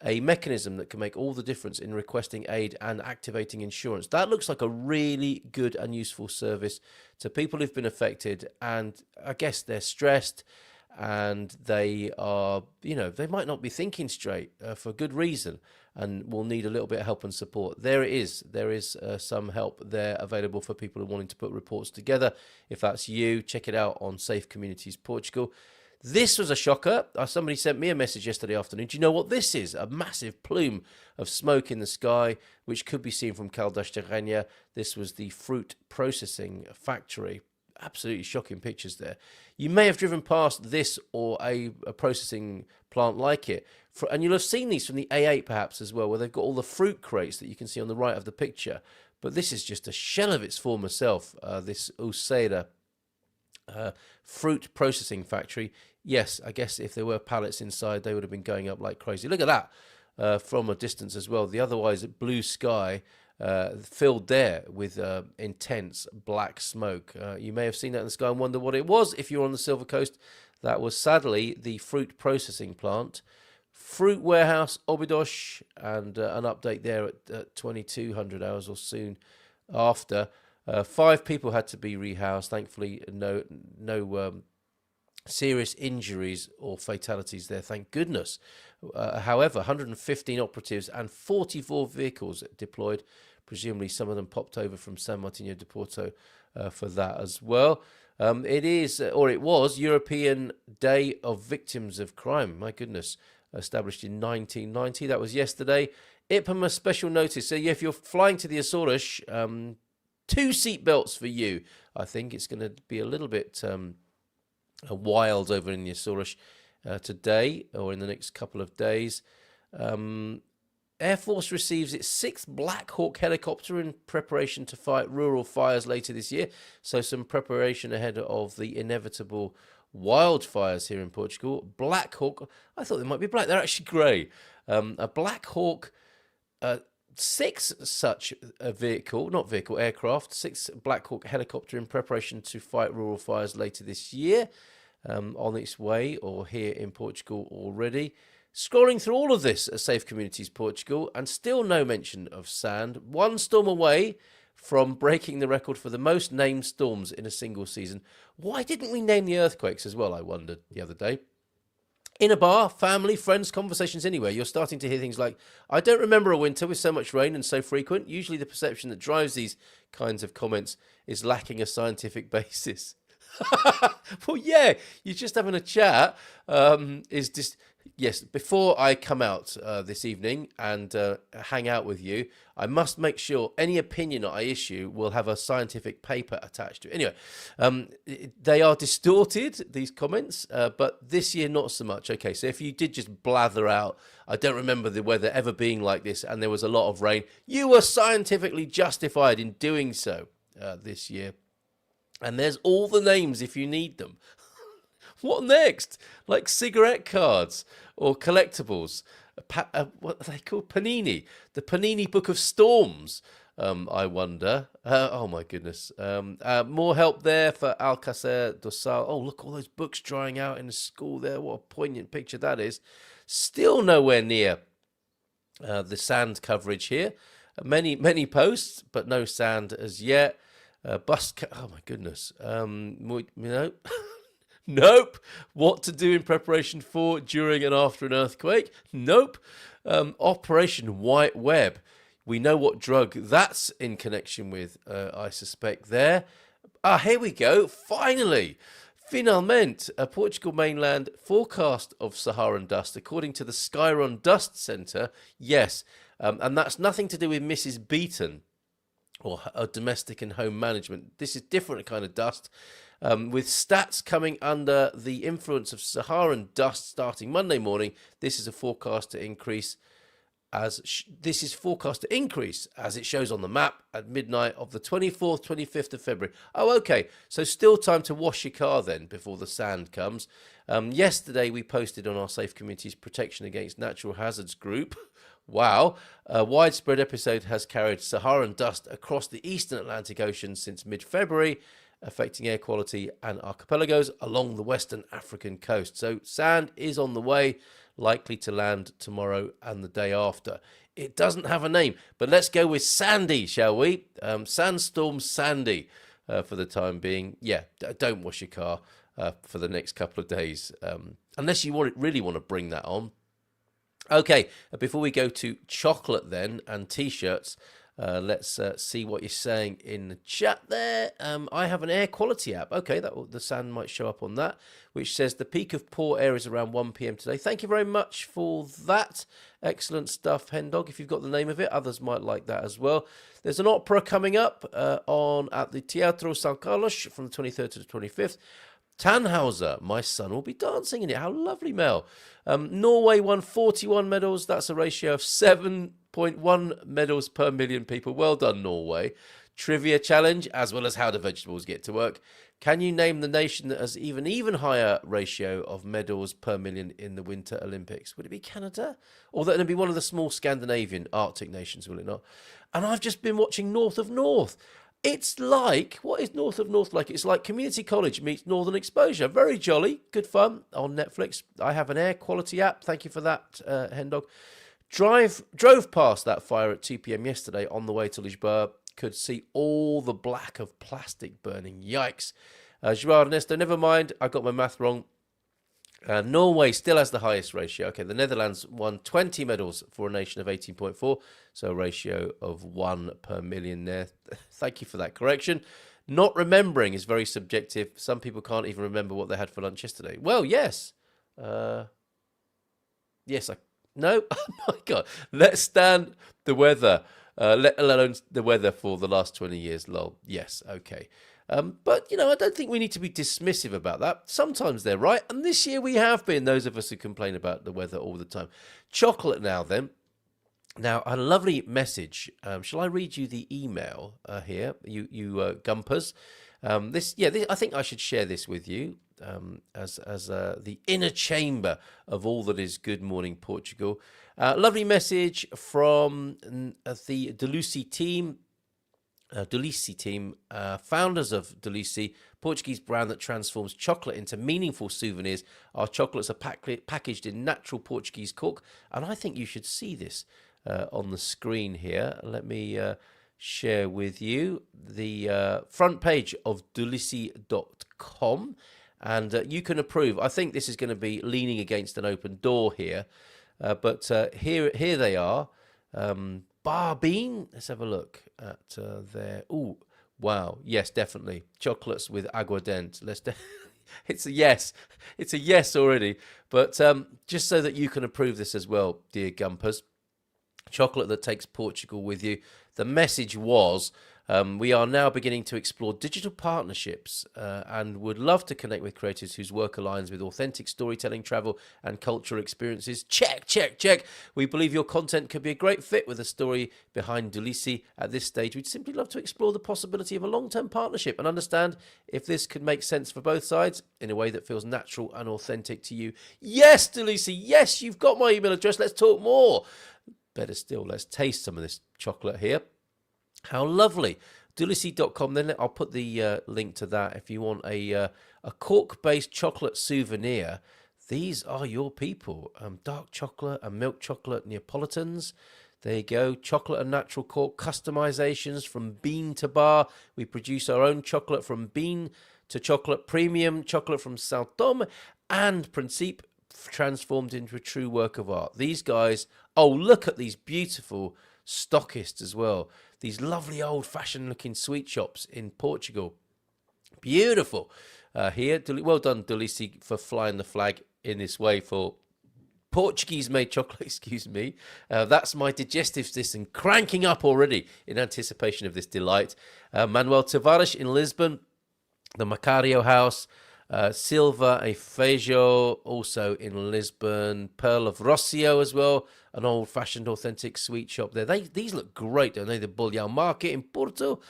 B: a mechanism that can make all the difference in requesting aid and activating insurance. That looks like a really good and useful service to people who've been affected, and I guess they're stressed. And they are, they might not be thinking straight for good reason and will need a little bit of help and support. There it is. There is some help there available for people who are wanting to put reports together. If that's you, check it out on Safe Communities Portugal. This was a shocker. Somebody sent me a message yesterday afternoon. Do you know what this is? A massive plume of smoke in the sky, which could be seen from Caldas de Rainha. This was the fruit processing factory. Absolutely shocking pictures there. You may have driven past this or a processing plant like it. And you'll have seen these from the A8 perhaps as well, where they've got all the fruit crates that you can see on the right of the picture. But this is just a shell of its former self, this Uceira fruit processing factory. Yes, I guess if there were pallets inside, they would have been going up like crazy. Look at that from a distance as well. The otherwise blue sky filled there with intense black smoke. You may have seen that in the sky and wonder what it was if you're on the Silver Coast. That was sadly the fruit processing plant. Fruit warehouse, Obidosh, and an update there at 2200 hours or soon after. 5 people had to be rehoused. Thankfully, no serious injuries or fatalities there, thank goodness. However, 115 operatives and 44 vehicles deployed. Presumably some of them popped over from San Martino de Porto for that as well. It is, or it was, European Day of Victims of Crime. My goodness, established in 1990. That was yesterday. IPMA special notice. So yeah, if you're flying to the Azores, 2 seat belts for you. I think it's going to be a little bit wild over in the Azores today or in the next couple of days. Air Force receives its 6th Black Hawk helicopter in preparation to fight rural fires later this year. So some preparation ahead of the inevitable wildfires here in Portugal. Black Hawk, I thought they might be black. They're actually grey. A Black Hawk, 6 such aircraft, 6 Black Hawk helicopter in preparation to fight rural fires later this year. On its way or here in Portugal already. Scrolling through all of this at Safe Communities Portugal, and still no mention of sand. 1 storm away from breaking the record for the most named storms in a single season. Why didn't we name the earthquakes as well, I wondered the other day. In a bar, family, friends, conversations anywhere, you're starting to hear things like, I don't remember a winter with so much rain and so frequent. Usually the perception that drives these kinds of comments is lacking a scientific basis. Well, yeah, you're just having a chat. Yes, before I come out this evening and hang out with you, I must make sure any opinion that I issue will have a scientific paper attached to it. Anyway, they are distorted, these comments, but this year not so much. Okay, so if you did just blather out, I don't remember the weather ever being like this and there was a lot of rain, you were scientifically justified in doing so this year. And there's all the names if you need them. What next? Like cigarette cards or collectibles. What are they called? Panini. The Panini Book of Storms, I wonder. Oh, my goodness. More help there for Alcácer do Sal. Oh, look, all those books drying out in the school there. What a poignant picture that is. Still nowhere near the sand coverage here. Many posts, but no sand as yet. Oh my goodness. Nope. What to do in preparation for, during and after an earthquake? Nope. Operation White Web. We know what drug that's in connection with, I suspect there. Here we go. Finalmente, a Portugal mainland forecast of Saharan dust, according to the Saharan Dust Centre. Yes, and that's nothing to do with Mrs. Beaton or domestic and home management. This is different kind of dust, with stats coming under the influence of Saharan dust starting Monday morning. This is forecast to increase as it shows on the map at midnight of the 24th, 25th of February. Oh, okay. So still time to wash your car then before the sand comes. Yesterday we posted on our Safe Communities Protection Against Natural Hazards group. Wow, a widespread episode has carried Saharan dust across the eastern Atlantic Ocean since mid-February, affecting air quality and archipelagos along the western African coast. So sand is on the way, likely to land tomorrow and the day after. It doesn't have a name, but let's go with Sandy, shall we? Sandstorm Sandy for the time being. Yeah, don't wash your car for the next couple of days, unless you really want to bring that on. Okay, before we go to chocolate then and T-shirts, let's see what you're saying in the chat there. I have an air quality app. Okay, the sand might show up on that, which says the peak of poor air is around 1 p.m. today. Thank you very much for that. Excellent stuff, Hendog, if you've got the name of it. Others might like that as well. There's an opera coming up at the Teatro São Carlos from the 23rd to the 25th. Tannhauser, my son will be dancing in it. How lovely, Mel. Norway won 41 medals. That's a ratio of 7.1 medals per million people. Well done, Norway. Trivia challenge, as well as how do vegetables get to work. Can you name the nation that has even higher ratio of medals per million in the Winter Olympics? Would it be Canada? Or that would be one of the small Scandinavian Arctic nations, will it not? And I've just been watching North of North. It's like, what is North of North like? It's like Community College meets Northern Exposure. Very jolly, good fun on Netflix. I have an air quality app. Thank you for that, Hendog. Drove past that fire at 2 p.m. yesterday on the way to Lisboa. could see all the black of plastic burning. Yikes. Gerard Ernesto, never mind, I got my math wrong. Norway still has the highest ratio. Okay, the Netherlands won 20 medals for a nation of 18.4, so a ratio of 1 per million there. Thank you for that correction. Not remembering is very subjective. Some people can't even remember what they had for lunch yesterday. Well, yes. No? Oh my God. Let's stand the weather, let alone the weather for the last 20 years, lol. Yes, okay. But, I don't think we need to be dismissive about that. Sometimes they're right, and this year we have been, those of us who complain about the weather all the time. Chocolate now, then. Now, a lovely message. Shall I read you the email here, you gumpers? I think I should share this with you as the inner chamber of all that is Good Morning Portugal. Lovely message from the Delusi team. Founders of Delusi, Portuguese brand that transforms chocolate into meaningful souvenirs. Our chocolates are packaged in natural Portuguese cork, and I think you should see this on the screen here. Let me share with you the front page of delusi.com, and you can approve. I think this is going to be leaning against an open door here, but here they are. Bar bean. Let's have a look at there. Oh, wow. Yes, definitely. Chocolates with aguardente. It's a yes. It's a yes already. But just so that you can approve this as well, dear Gumpers. Chocolate that takes Portugal with you. The message was, we are now beginning to explore digital partnerships and would love to connect with creators whose work aligns with authentic storytelling, travel, and cultural experiences. Check, check, check. We believe your content could be a great fit with the story behind Delusi. At this stage, we'd simply love to explore the possibility of a long-term partnership and understand if this could make sense for both sides in a way that feels natural and authentic to you. Yes, Delusi. Yes, you've got my email address. Let's talk more. Better still, let's taste some of this chocolate here. How lovely. Delusi.com, then I'll put the link to that if you want a cork-based chocolate souvenir. These are your people. Dark chocolate and milk chocolate Neapolitans. There you go. Chocolate and natural cork customizations from bean to bar. We produce our own chocolate from bean to chocolate premium, chocolate from Sao Tome and Principe, transformed into a true work of art. These guys, oh, look at these beautiful stockists as well. These lovely old-fashioned looking sweet shops in Portugal. Beautiful. Here, well done, Delusi, for flying the flag in this way for Portuguese-made chocolate, excuse me. That's my digestive system cranking up already in anticipation of this delight. Manuel Tavares in Lisbon, the Macario House, Silva e Feijó, also in Lisbon. Pearl of Rocio as well, an old-fashioned, authentic sweet shop there. These look great, don't they? The Bulhão Market in Porto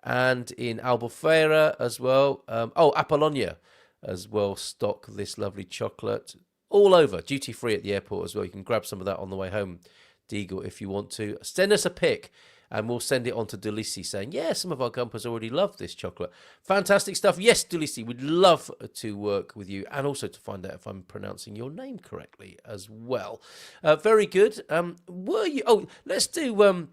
B: and in Albufeira as well. Apollonia as well stock this lovely chocolate. All over, duty-free at the airport as well. You can grab some of that on the way home, Deagle, if you want to. Send us a pic. And we'll send it on to Delusi saying, yeah, some of our gumpers already love this chocolate. Fantastic stuff. Yes, Delusi, we'd love to work with you and also to find out if I'm pronouncing your name correctly as well. Very good. Let's do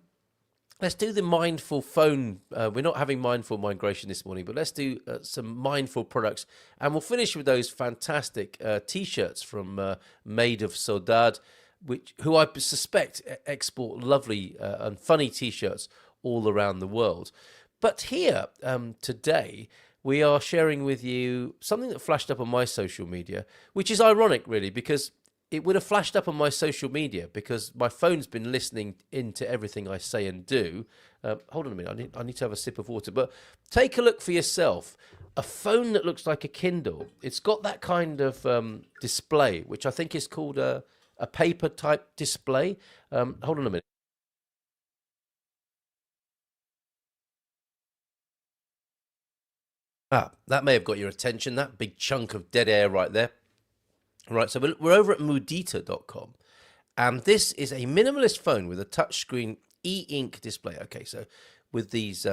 B: the mindful phone. We're not having mindful migration this morning, but let's do some mindful products. And we'll finish with those fantastic T-shirts from Made of Saudade, who I suspect export lovely and funny T-shirts all around the world. But here today, we are sharing with you something that flashed up on my social media, which is ironic, really, because it would have flashed up on my social media because my phone's been listening into everything I say and do. Hold on a minute, I need to have a sip of water. But take a look for yourself. A phone that looks like a Kindle. It's got that kind of display, which I think is called a paper type display. Hold on a minute. That may have got your attention, that big chunk of dead air right there. Right, so we're over at moodita.com, and this is a minimalist phone with a touchscreen e-ink display. Okay, so with these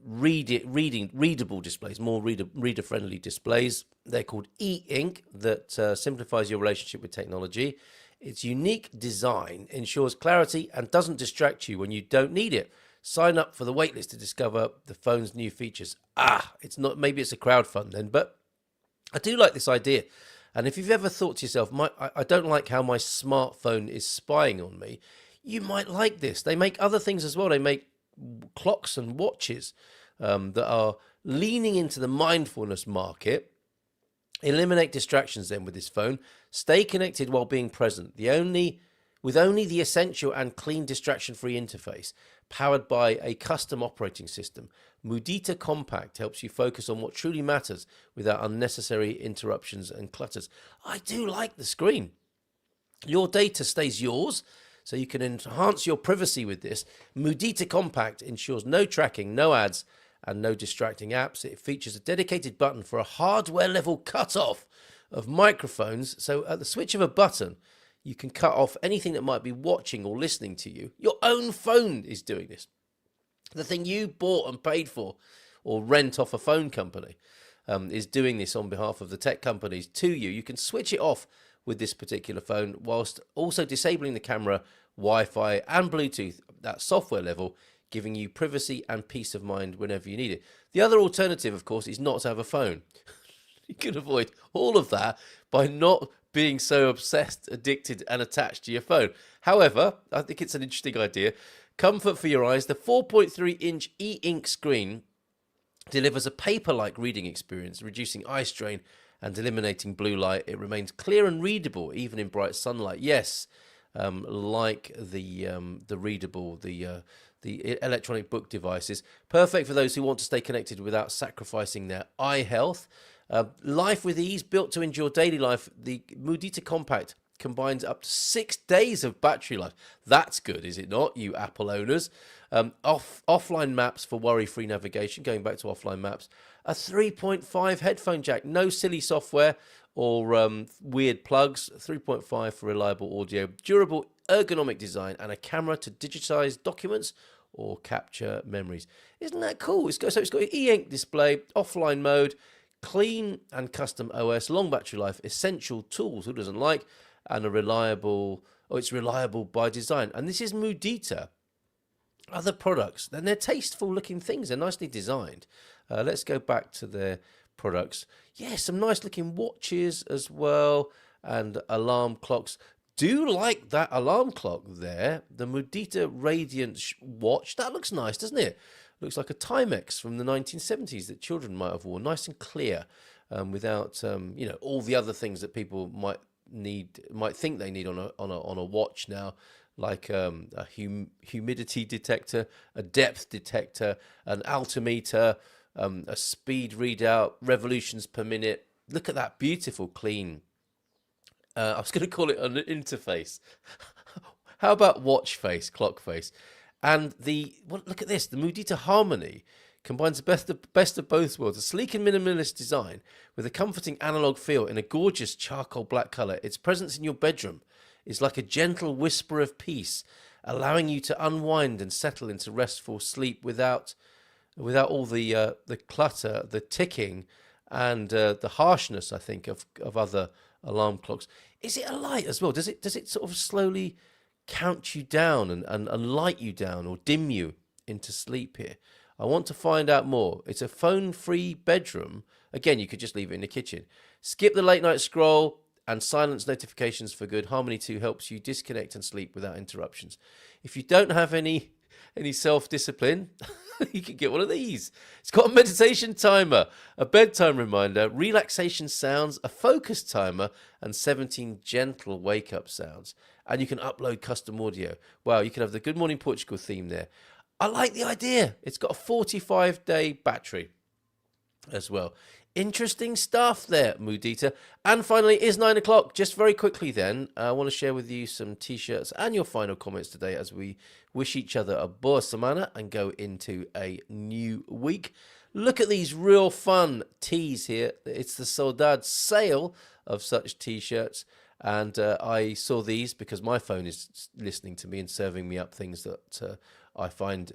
B: readable displays, more reader-friendly displays. They're called e-ink, that simplifies your relationship with technology. Its unique design ensures clarity and doesn't distract you when you don't need it. Sign up for the waitlist to discover the phone's new features. It's not, maybe it's a crowdfund then, but I do like this idea. And if you've ever thought to yourself, I don't like how my smartphone is spying on me, you might like this. They make other things as well. They make clocks and watches that are leaning into the mindfulness market. Eliminate distractions then with this phone. Stay connected while being present. With only the essential and clean distraction-free interface, powered by a custom operating system, Mudita Compact helps you focus on what truly matters without unnecessary interruptions and clutters. I do like the screen. Your data stays yours, so you can enhance your privacy with this. Mudita Compact ensures no tracking, no ads, and no distracting apps. It features a dedicated button for a hardware-level cut-off of microphones, so at the switch of a button, you can cut off anything that might be watching or listening to you. Your own phone is doing this. The thing you bought and paid for or rent off a phone company is doing this on behalf of the tech companies to you. You can switch it off with this particular phone whilst also disabling the camera, Wi-Fi and Bluetooth at software level, giving you privacy and peace of mind whenever you need it. The other alternative, of course, is not to have a phone. You can avoid all of that by not being so obsessed, addicted and attached to your phone. However, I think it's an interesting idea. Comfort for your eyes. The 4.3-inch e-ink screen delivers a paper-like reading experience, reducing eye strain and eliminating blue light. It remains clear and readable even in bright sunlight. Yes, like the readable, the electronic book devices. Perfect for those who want to stay connected without sacrificing their eye health. Life with ease, built to endure daily life. The Mudita Compact combines up to 6 days of battery life. That's good, is it not, you Apple owners? Offline maps for worry-free navigation, going back to offline maps. A 3.5 headphone jack, no silly software or weird plugs. 3.5 for reliable audio. Durable ergonomic design and a camera to digitize documents or capture memories. Isn't that cool? It's got an e-ink display, offline mode, clean and custom OS, long battery life, essential tools, who doesn't like, and it's reliable by design. And this is Mudita. Other products, and they're tasteful looking things, they're nicely designed. Let's go back to their products. Yeah, some nice looking watches as well, and alarm clocks. Do like that alarm clock there, the Mudita Radiant watch. That looks nice, doesn't it? Looks like a Timex from the 1970s that children might have worn. Nice and clear, without all the other things that people might think they need on a watch now, like a humidity detector, a depth detector, an altimeter, a speed readout, revolutions per minute. Look at that beautiful, clean. I was going to call it an interface. How about watch face, clock face? And look at this, the Mudita Harmony combines the best of both worlds, a sleek and minimalist design with a comforting analog feel in a gorgeous charcoal black colour. Its presence in your bedroom is like a gentle whisper of peace, allowing you to unwind and settle into restful sleep without all the clutter, the ticking, and the harshness, I think, of other alarm clocks. Is it a light as well? Does it sort of slowly count you down and light you down or dim you into sleep here? I want to find out more. It's a phone-free bedroom. Again, you could just leave it in the kitchen. Skip the late-night scroll and silence notifications for good. Harmony 2 helps you disconnect and sleep without interruptions. If you don't have any self-discipline, you can get one of these. It's got a meditation timer, a bedtime reminder, relaxation sounds, a focus timer, and 17 gentle wake-up sounds. And you can upload custom audio. Wow, you can have the Good Morning Portugal theme there. I like the idea. It's got a 45-day battery as well. Interesting stuff there, Mudita. And finally, it is 9 o'clock. Just very quickly then, I want to share with you some T-shirts and your final comments today as we wish each other a boa semana and go into a new week. Look at these real fun tees here. It's the Saudade sale of such T-shirts. And I saw these because my phone is listening to me and serving me up things that I find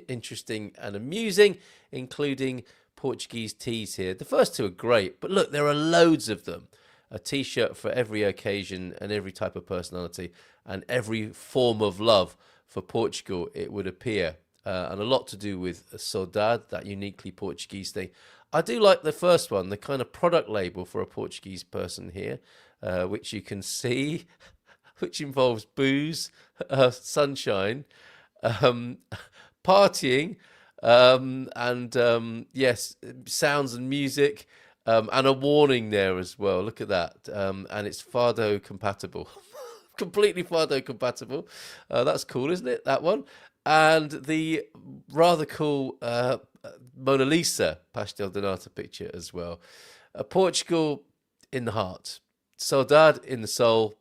B: interesting and amusing, including Portuguese teas here. The first two are great, but look, there are loads of them. a T-shirt for every occasion and every type of personality and every form of love for Portugal, it would appear. And a lot to do with saudade, that uniquely Portuguese thing. I do like the first one, the kind of product label for a Portuguese person here, which you can see, which involves booze, sunshine, partying, and yes, sounds and music, and a warning there as well. Look at that. And it's Fado compatible. Completely Fado compatible. That's cool, isn't it? That one. And the rather cool Mona Lisa pastel de nata picture as well. Portugal in the heart, saudade in the soul,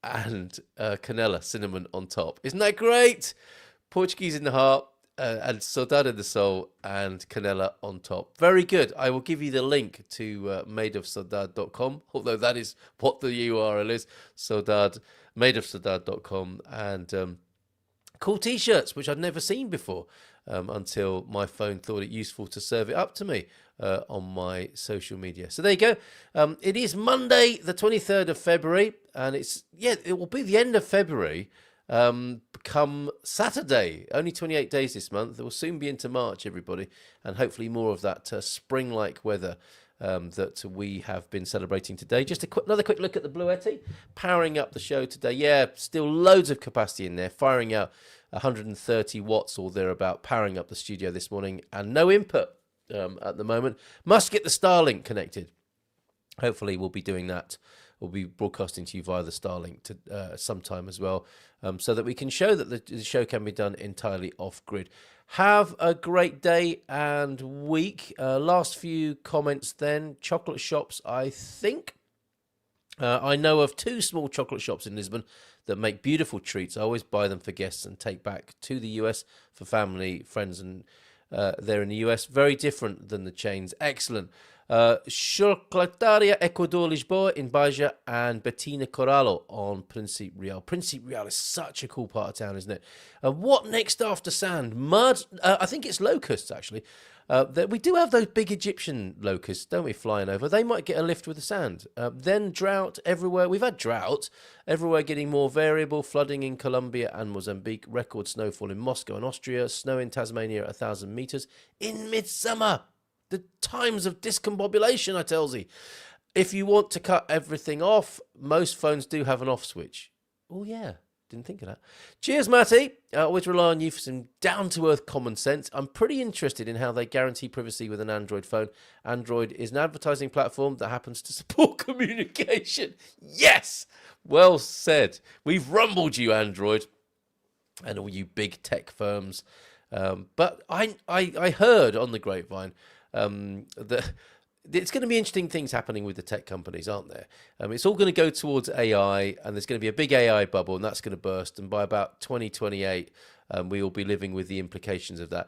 B: and canela, cinnamon on top. Isn't that great? Portuguese in the heart, and saudade in the soul, and canela on top. Very good. I will give you the link to madeofsaudade.com, although that is what the URL is, saudade, madeofsaudade.com, and cool T-shirts, which I'd never seen before until my phone thought it useful to serve it up to me on my social media. So there you go. It is Monday, the 23rd of February, and it will be the end of February come Saturday. Only 28 days this month. It will soon be into March, everybody, and hopefully more of that spring-like weather that we have been celebrating today. Just another quick look at the Bluetti, powering up the show today. Yeah, still loads of capacity in there, firing out 130 watts or thereabout, powering up the studio this morning, and no input at the moment. Must get the Starlink connected. Hopefully we'll be doing that. We'll be broadcasting to you via the Starlink sometime as well, so that we can show that the show can be done entirely off-grid. Have a great day and week. Last few comments then. Chocolate shops, I think. I know of 2 small chocolate shops in Lisbon that make beautiful treats. I always buy them for guests and take back to the US for family, friends, and there in the US. Very different than the chains. Excellent. Chocolataria Equador Lisboa in Baja and Bettina Corallo on Príncipe Real. Príncipe Real is such a cool part of town, isn't it? What next after sand? Mud? I think it's locusts, actually. We do have those big Egyptian locusts, don't we, flying over? They might get a lift with the sand. Then drought everywhere. We've had drought everywhere, getting more variable. Flooding in Colombia and Mozambique. Record snowfall in Moscow and Austria. Snow in Tasmania at 1,000 metres. In midsummer. The times of discombobulation, I tells you. If you want to cut everything off, most phones do have an off switch. Oh, yeah. Didn't think of that. Cheers, Matty. I always rely on you for some down-to-earth common sense. I'm pretty interested in how they guarantee privacy with an Android phone. Android is an advertising platform that happens to support communication. Yes! Well said. We've rumbled you, Android, and all you big tech firms. But I heard on the grapevine that it's going to be interesting things happening with the tech companies, aren't there? It's all going to go towards AI, and there's going to be a big AI bubble, and that's going to burst. And by about 2028, we will be living with the implications of that.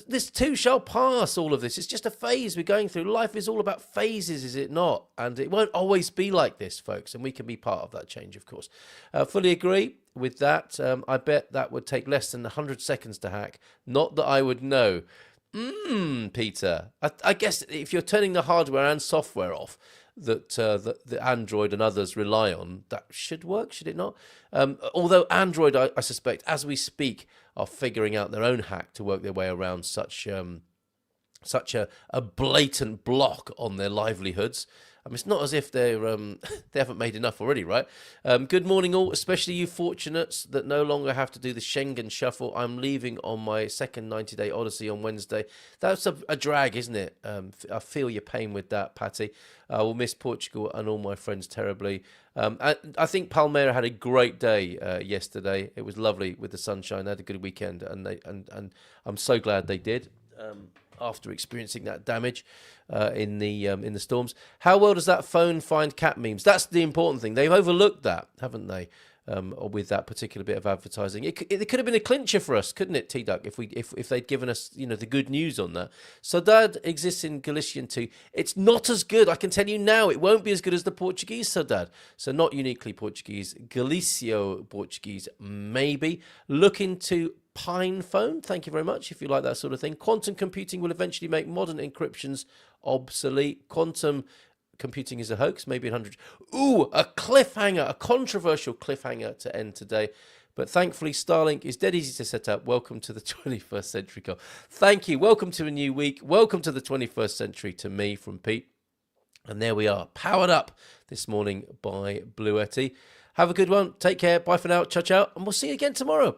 B: This too shall pass, all of this. It's just a phase we're going through. Life is all about phases, is it not? And it won't always be like this, folks, and we can be part of that change, of course. Fully agree with that. I bet that would take less than 100 seconds to hack. Not that I would know. Peter, I guess if you're turning the hardware and software off that the Android and others rely on, that should work, should it not? Although Android, I suspect, as we speak, are figuring out their own hack to work their way around such a blatant block on their livelihoods. I mean, it's not as if they haven't made enough already, right? Good morning, all, especially you fortunates that no longer have to do the Schengen shuffle. I'm leaving on my second 90-day odyssey on Wednesday. That's a drag, isn't it? I feel your pain with that, Patty. I will miss Portugal and all my friends terribly. I think Palmeira had a great day yesterday. It was lovely with the sunshine. They had a good weekend, and I'm so glad they did. After experiencing that damage in the storms. How well does that phone find cat memes? That's the important thing. They've overlooked that, haven't they? With that particular bit of advertising, it could have been a clincher for us, couldn't it, T-Duck? If they'd given us, the good news on that. Saudade exists in Galician too. It's not as good. I can tell you now, it won't be as good as the Portuguese Saudade. So not uniquely Portuguese, Galicio Portuguese, maybe. Look into Pine phone. Thank you very much if you like that sort of thing. Quantum computing will eventually make modern encryptions obsolete. Quantum computing is a hoax, maybe in 100. Ooh, a cliffhanger, a controversial cliffhanger to end today. But thankfully, Starlink is dead easy to set up. Welcome to the 21st century, Carl. Thank you. Welcome to a new week. Welcome to the 21st century to me from Pete. And there we are, powered up this morning by Bluetti. Have a good one. Take care. Bye for now. Ciao, ciao. And we'll see you again tomorrow.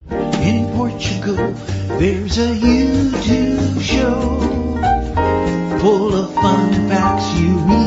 A: In Portugal, there's a YouTube show full of fun facts you need